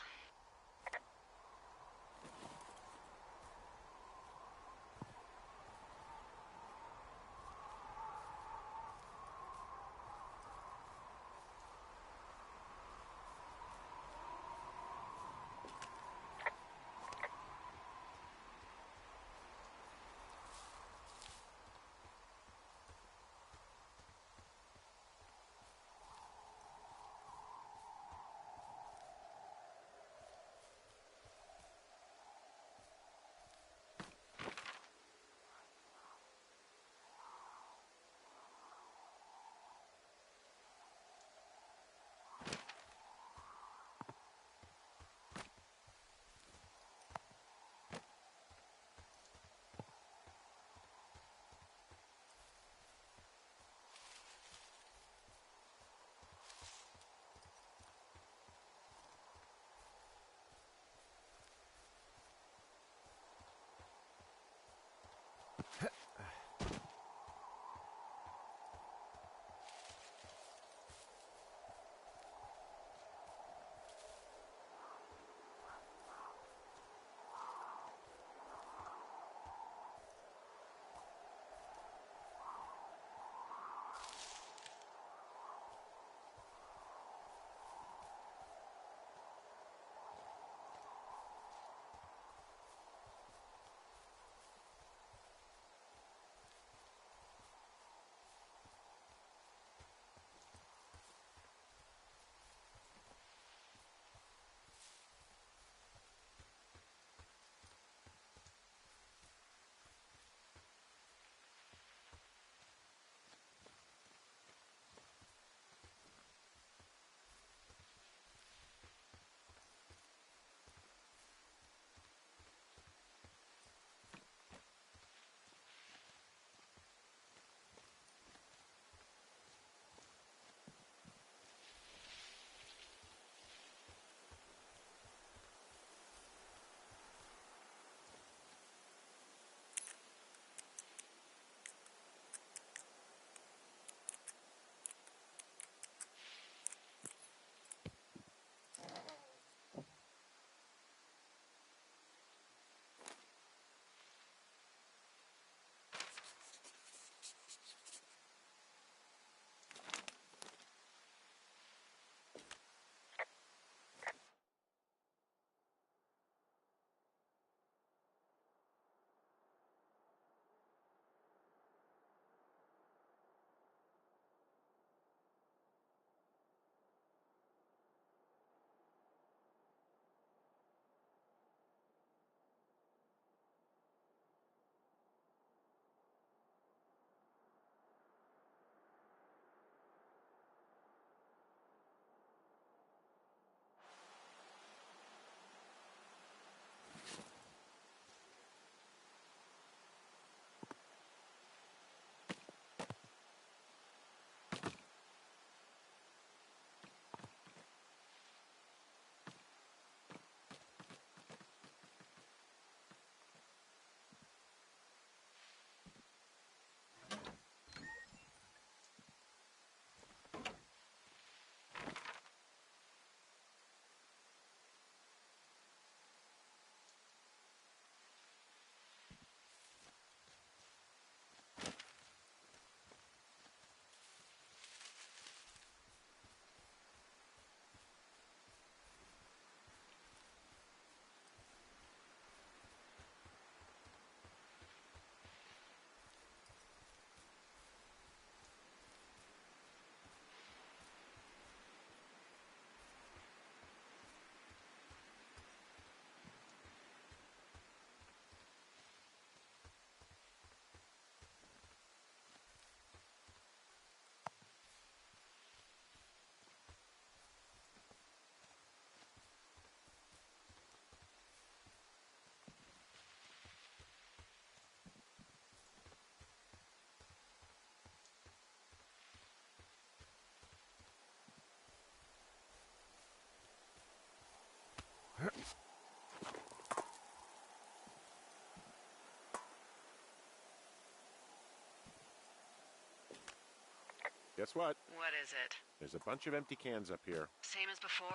Guess what? What is it? There's a bunch of empty cans up here. Same as before?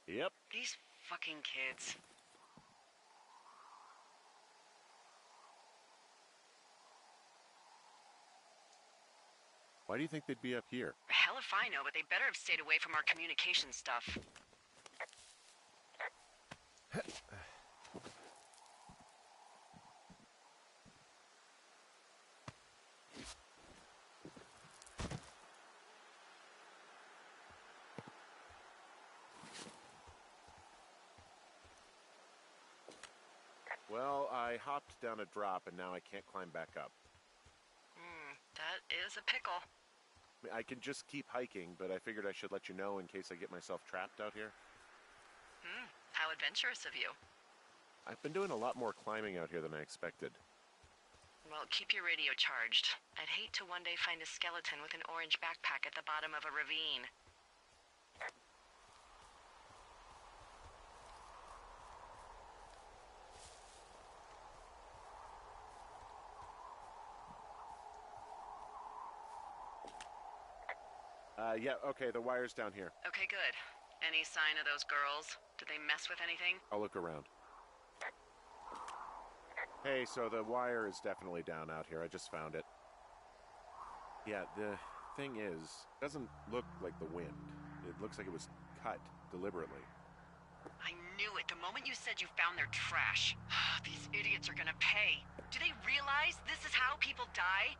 Yep. These fucking kids. Why do you think they'd be up here? Hell if I know, but they better have stayed away from our communication stuff. Well, I hopped down a drop and now I can't climb back up. That is a pickle. I mean, I can just keep hiking, but I figured I should let you know in case I get myself trapped out here. How adventurous of you. I've been doing a lot more climbing out here than I expected. Well, keep your radio charged. I'd hate to one day find a skeleton with an orange backpack at the bottom of a ravine. Yeah, okay, the wire's down here. Okay, good. Any sign of those girls? Did they mess with anything? I'll look around. Hey, so the wire is definitely down out here. I just found it. Yeah, the thing is, it doesn't look like the wind. It looks like it was cut deliberately. I knew it the moment you said you found their trash. These idiots are gonna pay. Do they realize this is how people die?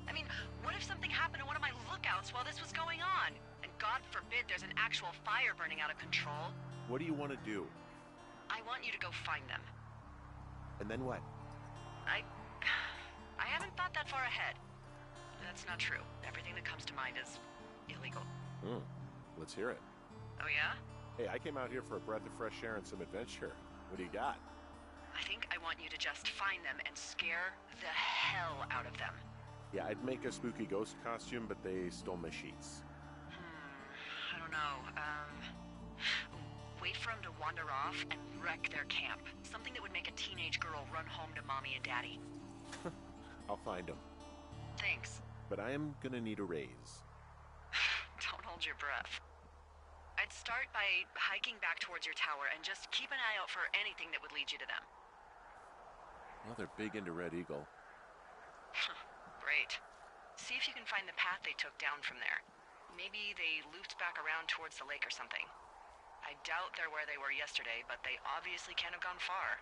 I mean, what if something happened to one of my lookouts while this was going on? And God forbid there's an actual fire burning out of control. What do you want to do? I want you to go find them. And then what? I haven't thought that far ahead. That's not true. Everything that comes to mind is illegal. Let's hear it. Oh yeah? Hey, I came out here for a breath of fresh air and some adventure. What do you got? I think I want you to just find them and scare the hell out of them. Yeah, I'd make a spooky ghost costume, but they stole my sheets. I don't know. Wait for them to wander off and wreck their camp. Something that would make a teenage girl run home to mommy and daddy. I'll find them. Thanks. But I am gonna need a raise. Don't hold your breath. I'd start by hiking back towards your tower and just keep an eye out for anything that would lead you to them. Well, they're big into Red Eagle. Great. See if you can find the path they took down from there. Maybe they looped back around towards the lake or something. I doubt they're where they were yesterday, but they obviously can't have gone far.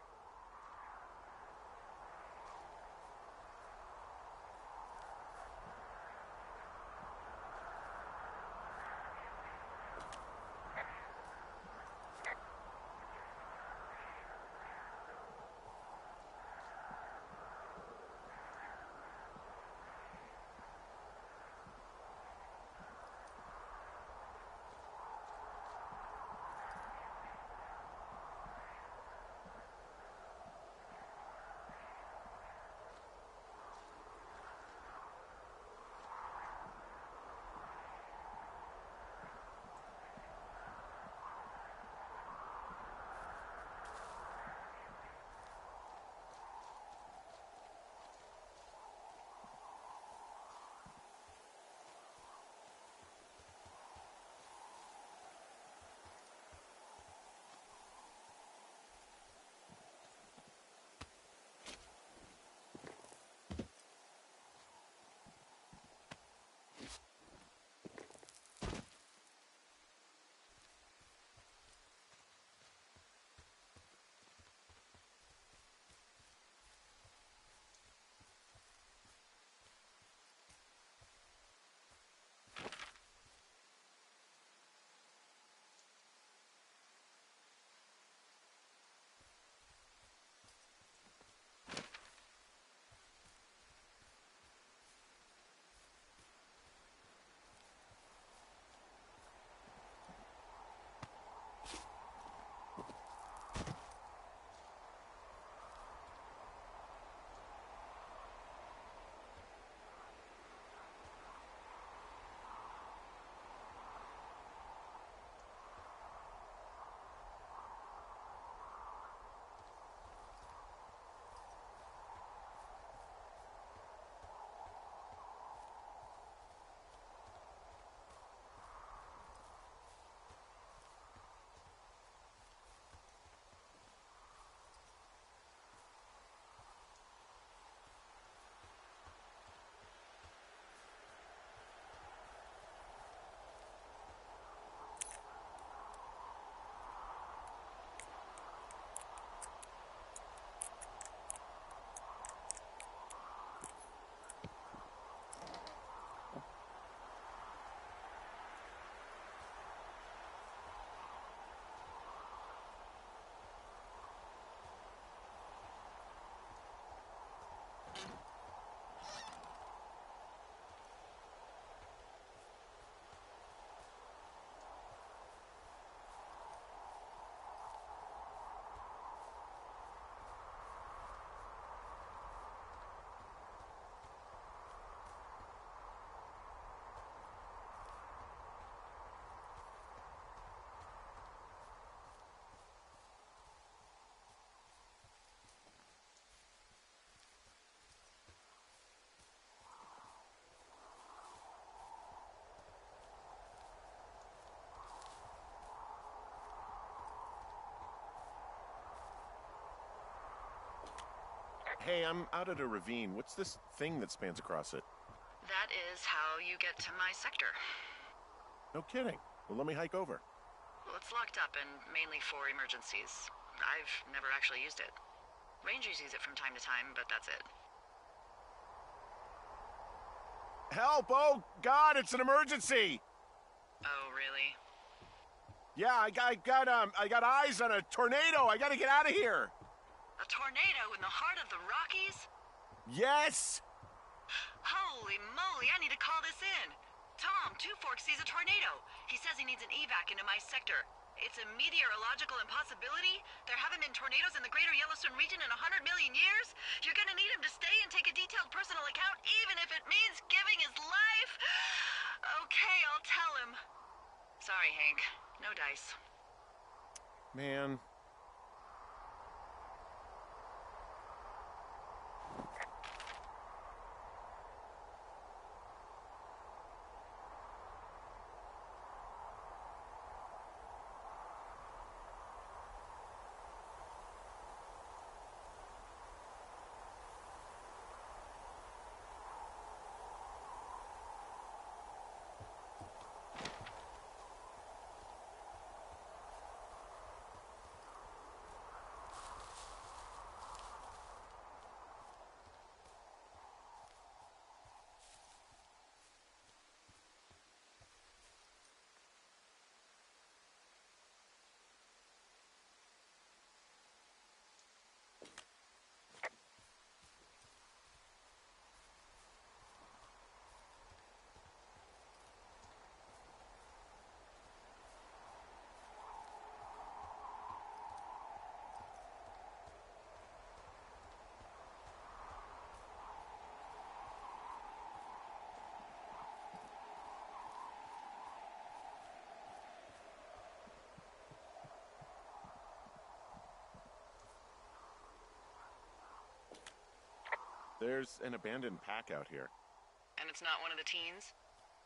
Hey, I'm out at a ravine. What's this thing that spans across it? That is how you get to my sector. No kidding. Well, let me hike over. Well, it's locked up and mainly for emergencies. I've never actually used it. Rangers use it from time to time, but that's it. Help! Oh, God, it's an emergency! Oh, really? Yeah, I got eyes on a tornado. I gotta get out of here. A tornado in the heart of the Rockies? Yes! Holy moly, I need to call this in. Tom, Two Forks sees a tornado. He says he needs an evac into my sector. It's a meteorological impossibility. There haven't been tornadoes in the greater Yellowstone region in 100 million years. You're gonna need him to stay and take a detailed personal account, even if it means giving his life. Okay, I'll tell him. Sorry, Hank. No dice. Man. There's an abandoned pack out here. And it's not one of the teens?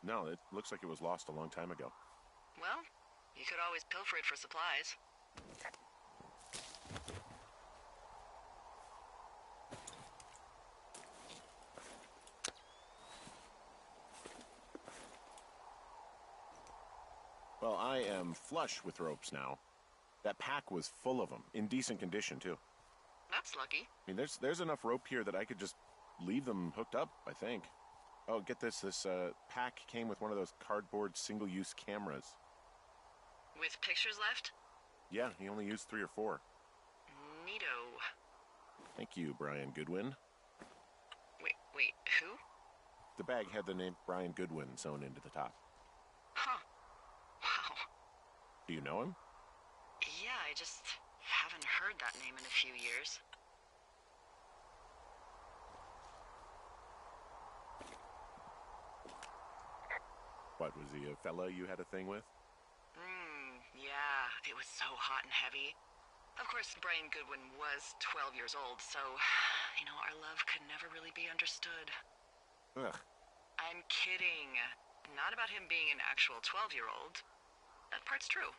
No, it looks like it was lost a long time ago. Well, you could always pilfer it for supplies. Well, I am flush with ropes now. That pack was full of them, in decent condition, too. That's lucky. I mean, there's enough rope here that I could just leave them hooked up, I think. Oh, get this. This pack came with one of those cardboard single-use cameras. With pictures left? Yeah, he only used 3 or 4. Neato. Thank you, Brian Goodwin. Wait, who? The bag had the name Brian Goodwin sewn into the top. Huh. Wow. Do you know him? Yeah, I just haven't heard that name in a few years. What, was he a fella you had a thing with? Yeah, it was so hot and heavy. Of course, Brian Goodwin was 12 years old, so, our love could never really be understood. Ugh. I'm kidding. Not about him being an actual 12-year-old. That part's true.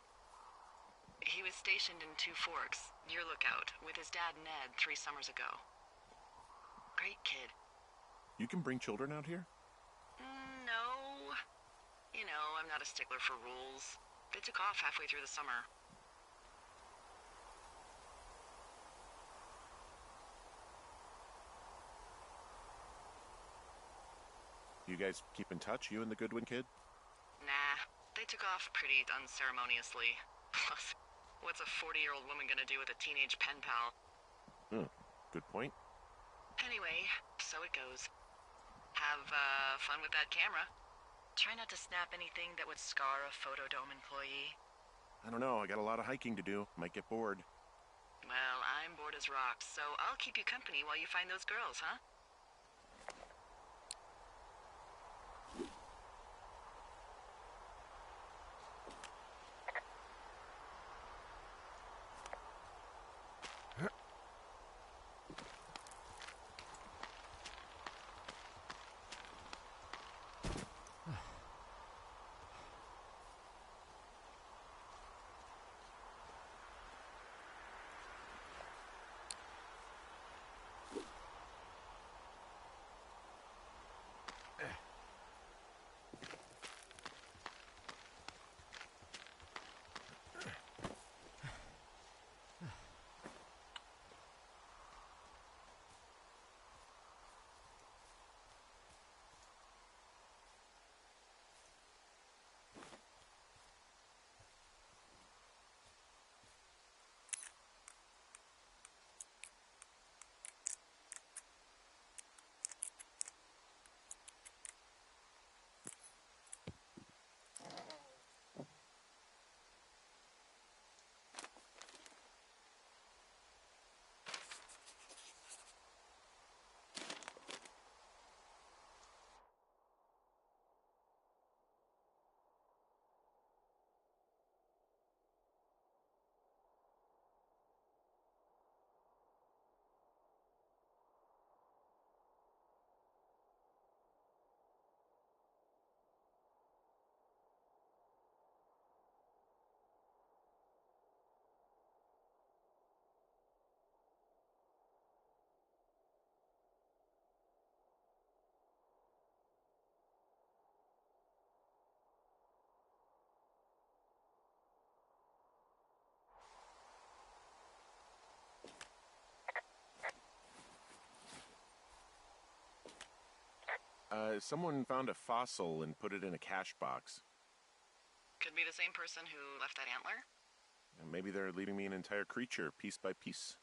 He was stationed in Two Forks, your lookout, with his dad Ned 3 summers ago. Great kid. You can bring children out here? No. I'm not a stickler for rules. They took off halfway through the summer. You guys keep in touch, you and the Goodwin kid? Nah, they took off pretty unceremoniously. Plus, what's a 40-year-old woman gonna do with a teenage pen pal? Good point. Anyway, so it goes. Have, fun with that camera. Try not to snap anything that would scar a Photodome employee. I don't know, I got a lot of hiking to do. Might get bored. Well, I'm bored as rocks, so I'll keep you company while you find those girls, huh? Someone found a fossil and put it in a cache box. Could be the same person who left that antler. And maybe they're leaving me an entire creature, piece by piece.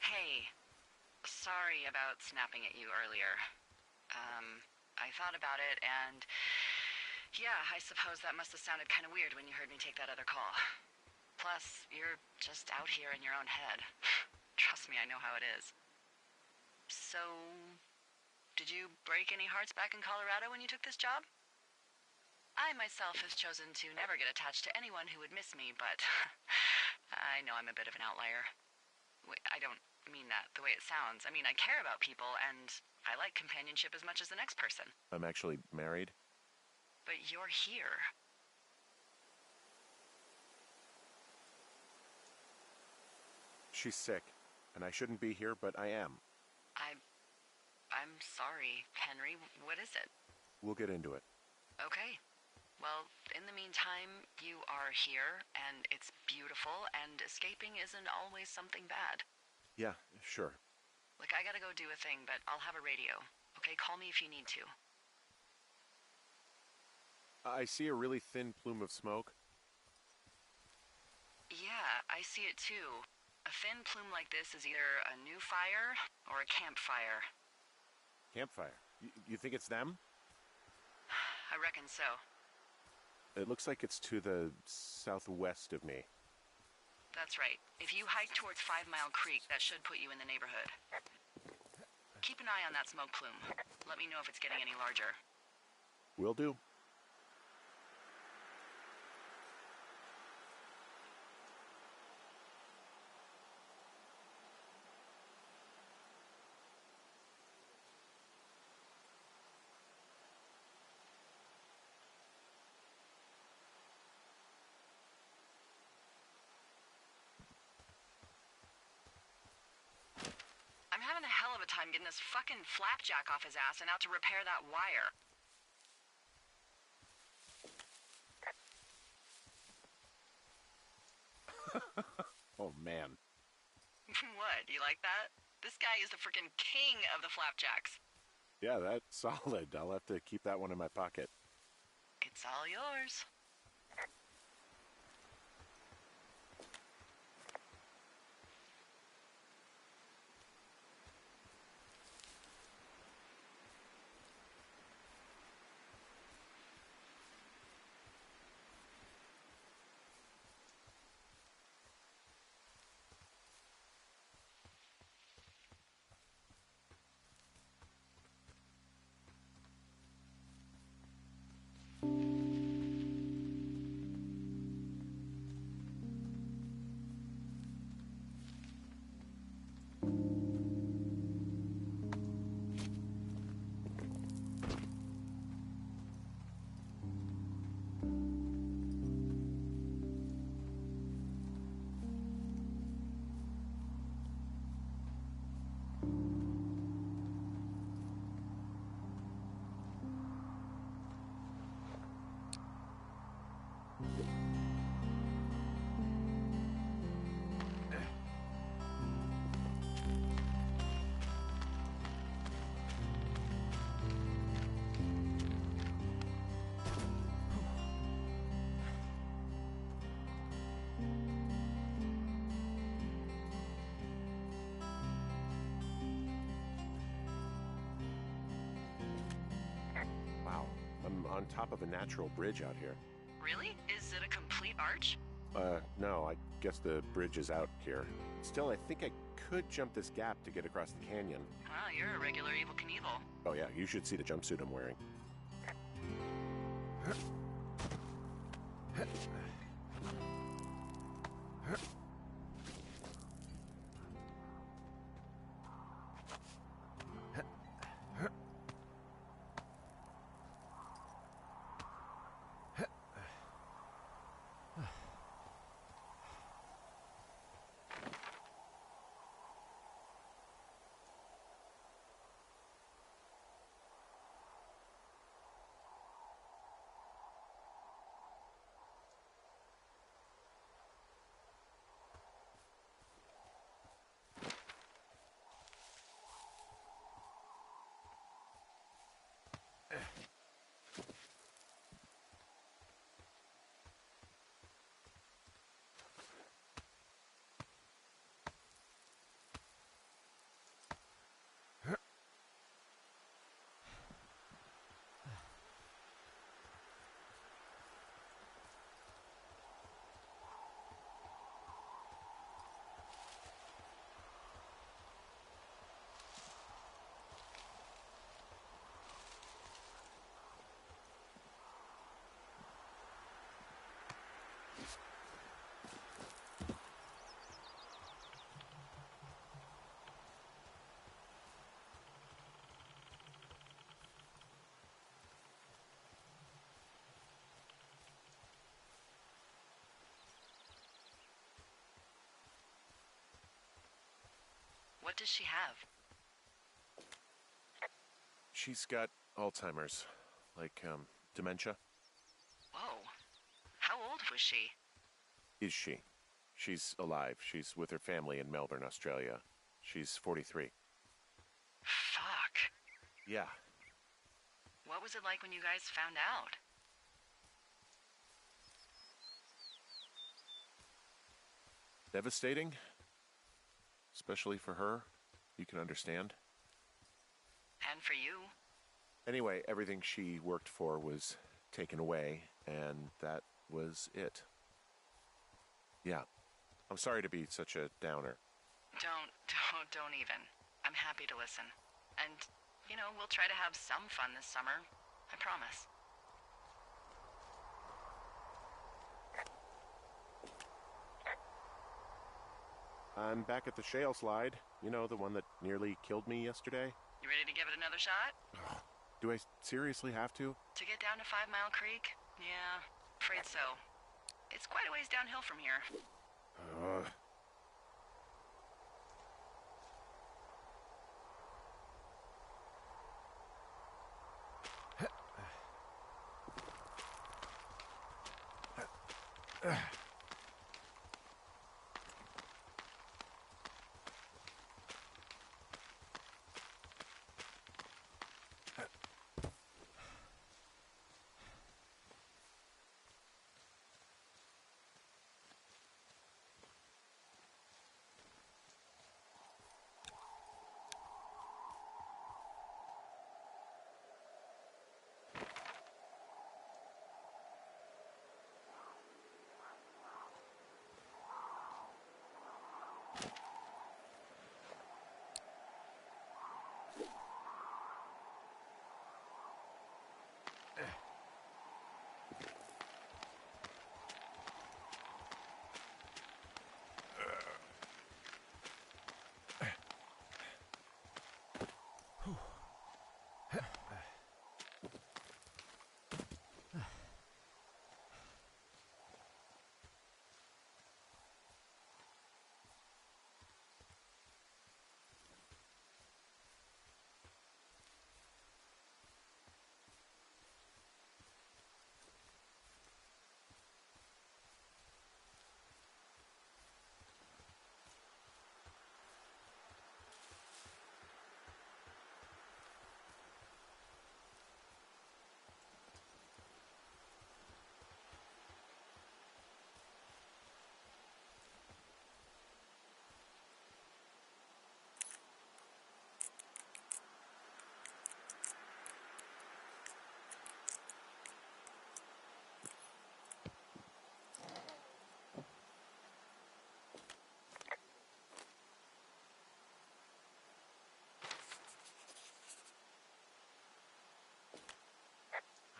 Hey, sorry about snapping at you earlier. I thought about it, and yeah, I suppose that must have sounded kind of weird when you heard me take that other call. Plus, you're just out here in your own head. Trust me, I know how it is. So, did you break any hearts back in Colorado when you took this job? I myself have chosen to never get attached to anyone who would miss me, but I know I'm a bit of an outlier. I don't mean that the way it sounds. I mean, I care about people, and I like companionship as much as the next person. I'm actually married. But you're here. She's sick, and I shouldn't be here, but I am. I'm sorry, Henry. What is it? We'll get into it. Okay. Well, in the meantime, you are here, and it's beautiful, and escaping isn't always something bad. Yeah, sure. Look, I gotta go do a thing, but I'll have a radio. Okay, call me if you need to. I see a really thin plume of smoke. Yeah, I see it too. A thin plume like this is either a new fire or a campfire. Campfire. You think it's them? I reckon so. It looks like it's to the southwest of me. That's right. If you hike towards 5 Mile Creek, that should put you in the neighborhood. Keep an eye on that smoke plume. Let me know if it's getting any larger. Will do. I'm having a hell of a time getting this fucking flapjack off his ass and out to repair that wire. Oh, man. What, you like that? This guy is the freaking king of the flapjacks. Yeah, that's solid. I'll have to keep that one in my pocket. It's all yours. Wow, I'm on top of a natural bridge out here. Really? Is it a complete arch? No, I guess the bridge is out here. Still, I think I could jump this gap to get across the canyon. Wow, you're a regular Evel Knievel. Oh yeah, you should see the jumpsuit I'm wearing. What does she have? She's got Alzheimer's, like, dementia. Whoa. How old was she? Is she? She's alive. She's with her family in Melbourne, Australia. She's 43. Fuck. Yeah. What was it like when you guys found out? Devastating. Especially for her. You can understand. And for you? Anyway, everything she worked for was taken away, and that was it. Yeah. I'm sorry to be such a downer. Don't even. I'm happy to listen. And, you know, we'll try to have some fun this summer. I promise. I'm back at the shale slide. You know, the one that nearly killed me yesterday. You ready to give it another shot? Do I seriously have to? To get down to 5 Mile Creek? Yeah, afraid so. It's quite a ways downhill from here.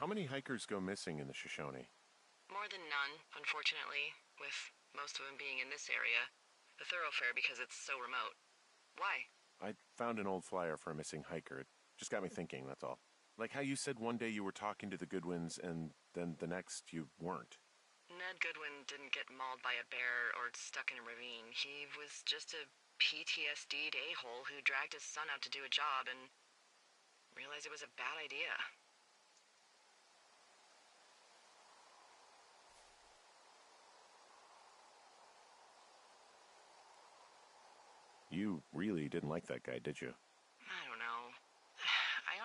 How many hikers go missing in the Shoshone? More than none, unfortunately, with most of them being in this area. The thoroughfare because it's so remote. Why? I found an old flyer for a missing hiker. It just got me thinking, that's all. Like how you said one day you were talking to the Goodwins and then the next you weren't. Ned Goodwin didn't get mauled by a bear or stuck in a ravine. He was just a PTSD'd a-hole who dragged his son out to do a job and realized it was a bad idea. You really didn't like that guy, did you? I don't know. I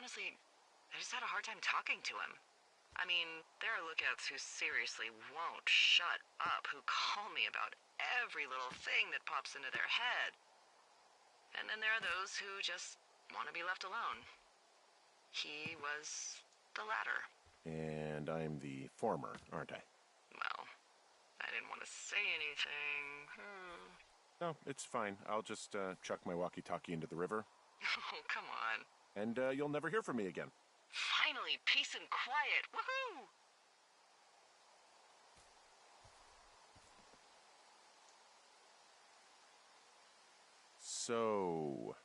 just had a hard time talking to him. I mean, there are lookouts who seriously won't shut up, who call me about every little thing that pops into their head. And then there are those who just want to be left alone. He was the latter. And I'm the former, aren't I? Well, I didn't want to say anything. No, it's fine. I'll just chuck my walkie-talkie into the river. Oh, come on. And you'll never hear from me again. Finally, peace and quiet. Woohoo! So...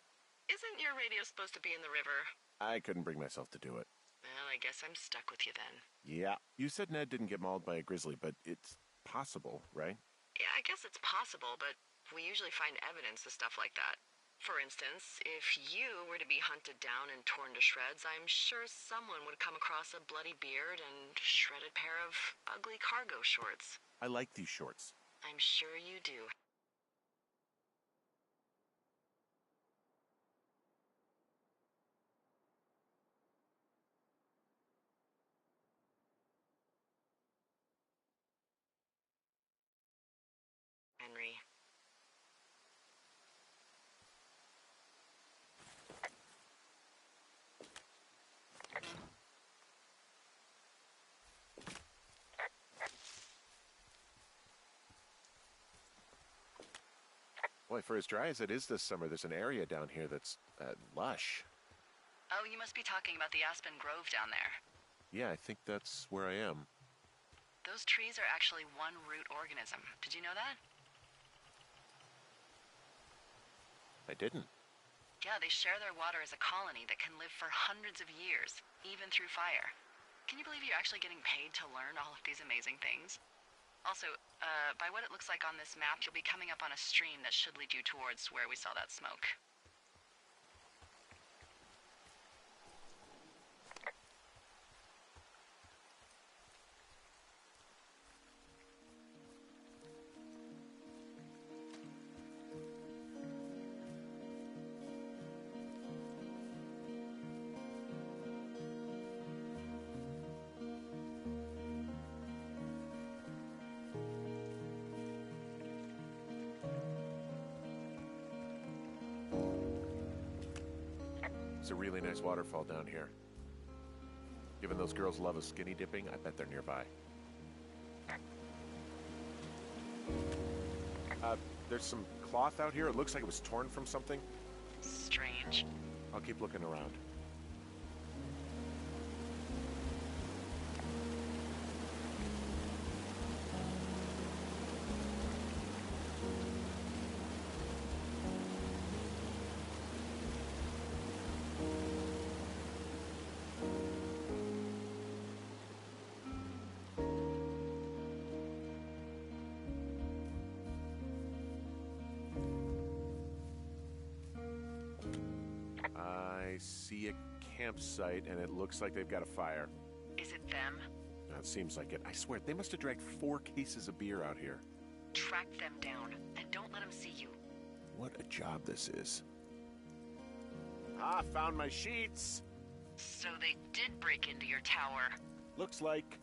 Isn't your radio supposed to be in the river? I couldn't bring myself to do it. Well, I guess I'm stuck with you then. Yeah. You said Ned didn't get mauled by a grizzly, but it's possible, right? Yeah, I guess it's possible, but we usually find evidence of stuff like that. For instance, if you were to be hunted down and torn to shreds, I'm sure someone would come across a bloody beard and shredded pair of ugly cargo shorts. I like these shorts. I'm sure you do. Henry. Boy, for as dry as it is this summer, there's an area down here that's lush. Oh, you must be talking about the Aspen Grove down there. Yeah, I think that's where I am. Those trees are actually one root organism. Did you know that? I didn't. Yeah, they share their water as a colony that can live for hundreds of years, even through fire. Can you believe you're actually getting paid to learn all of these amazing things? Also, by what it looks like on this map, you'll be coming up on a stream that should lead you towards where we saw that smoke. It's a really nice waterfall down here. Given those girls love a skinny dipping, I bet they're nearby. There's some cloth out here. It looks like it was torn from something. Strange. I'll keep looking around. I see a campsite, and it looks like they've got a fire. Is it them? It seems like it. I swear, they must have dragged 4 cases of beer out here. Track them down, and don't let them see you. What a job this is. Ah, found my sheets! So they did break into your tower. Looks like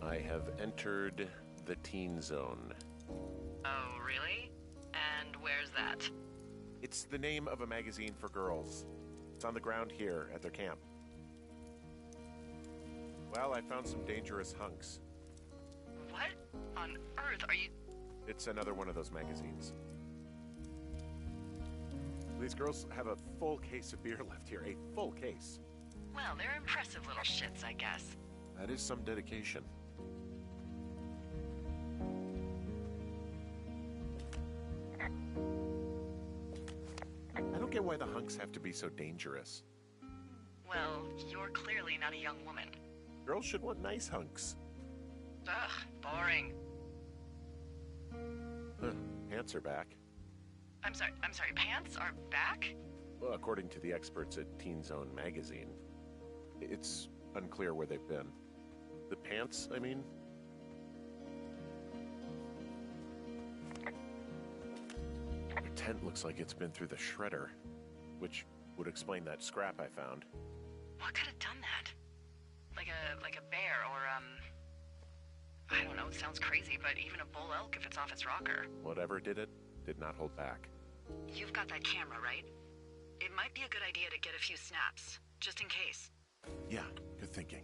I have entered the teen zone. Oh, really? And where's that? It's the name of a magazine for girls. It's on the ground here at their camp. Well, I found some dangerous hunks. What on earth are you... It's another one of those magazines. These girls have a full case of beer left here. A full case. Well, they're impressive little shits, I guess. That is some dedication. I don't get why the hunks have to be so dangerous. Well, you're clearly not a young woman. Girls should want nice hunks. Ugh, boring. Huh, pants are back. I'm sorry, pants are back? Well, according to the experts at Teen Zone magazine, it's unclear where they've been. The pants, I mean? The tent looks like it's been through the shredder, which would explain that scrap I found. What could have done that? Like a bear or, I don't know, it sounds crazy, but even a bull elk if it's off its rocker. Whatever did it, did not hold back. You've got that camera, right? It might be a good idea to get a few snaps, just in case. Yeah, good thinking.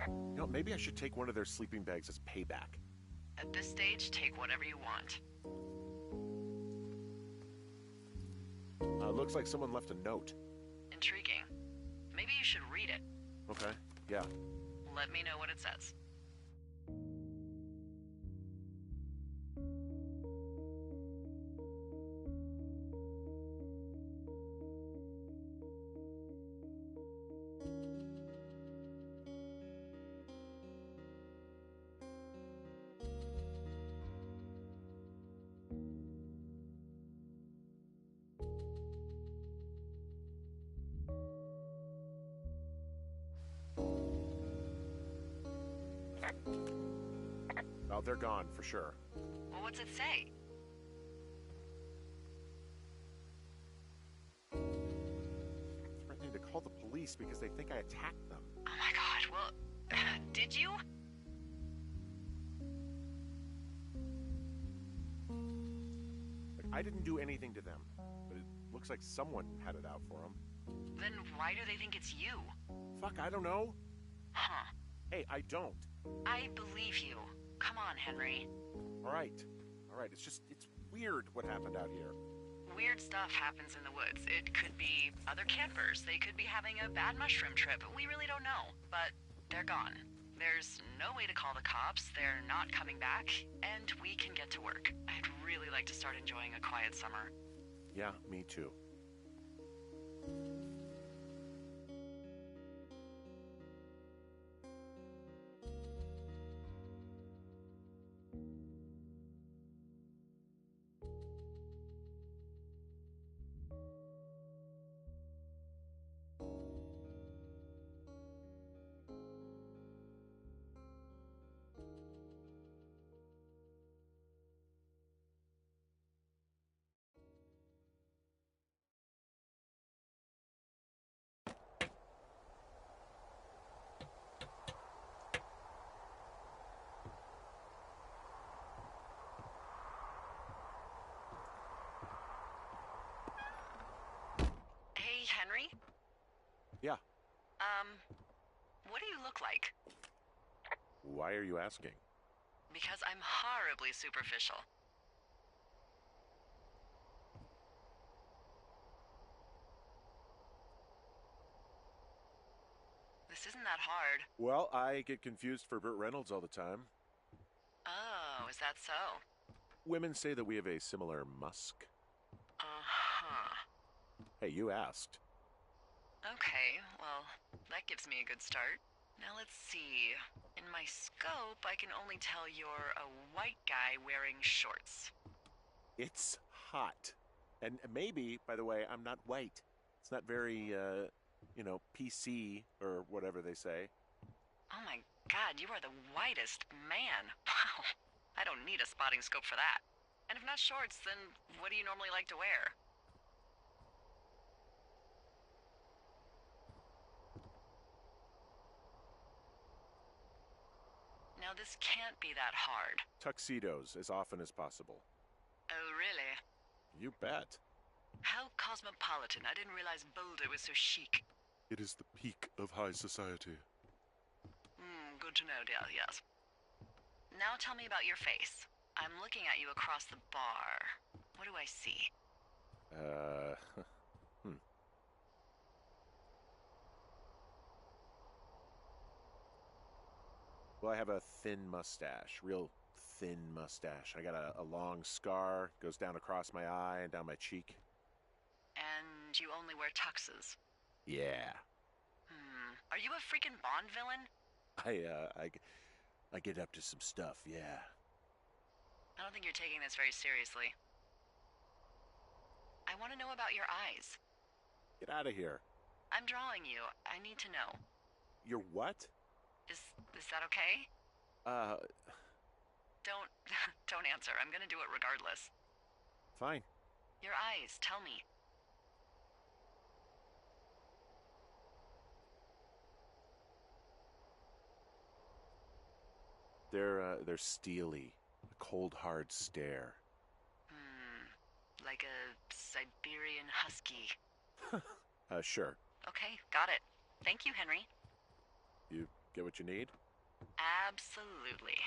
You know, maybe I should take one of their sleeping bags as payback. At this stage, take whatever you want. Looks like someone left a note. Intriguing. Maybe you should read it. Okay, yeah. Let me know what it says. Oh, they're gone for sure. Well, what's it say? Threatening to call the police because they think I attacked them. Oh my god, well, did you? Like, I didn't do anything to them, but it looks like someone had it out for them. Then why do they think it's you? Fuck, I don't know. Huh. Hey, I don't. I believe you. Come on, Henry. All right. It's weird what happened out here. Weird stuff happens in the woods. It could be other campers. They could be having a bad mushroom trip. We really don't know. But they're gone. There's no way to call the cops. They're not coming back. And we can get to work. I'd really like to start enjoying a quiet summer. Yeah, me too. Hey, Henry? Yeah. What do you look like? Why are you asking? Because I'm horribly superficial. This isn't that hard. Well, I get confused for Burt Reynolds all the time. Oh, is that so? Women say that we have a similar musk. Uh-huh. Hey, you asked. Okay, well, that gives me a good start. Now let's see. In my scope, I can only tell you're a white guy wearing shorts. It's hot. And maybe, by the way, I'm not white. It's not very, PC or whatever they say. Oh my god, you are the whitest man. Wow. I don't need a spotting scope for that. And if not shorts, then what do you normally like to wear? Now this can't be that hard. Tuxedos as often as possible. Oh, really? You bet. How cosmopolitan. I didn't realize Boulder was so chic. It is the peak of high society. Good to know, dear, yes. Now tell me about your face. I'm looking at you across the bar. What do I see? Well, I have a thin mustache, real thin mustache. I got a long scar, goes down across my eye and down my cheek. And you only wear tuxes. Yeah. Are you a freaking Bond villain? I get up to some stuff, yeah. I don't think you're taking this very seriously. I want to know about your eyes. Get out of here. I'm drawing you. I need to know. You're what? Is that okay? Don't don't answer. I'm gonna do it regardless. Fine. Your eyes, tell me. They're steely. A cold, hard stare. Like a Siberian husky. Sure. Okay, got it. Thank you, Henry. You get what you need? Absolutely.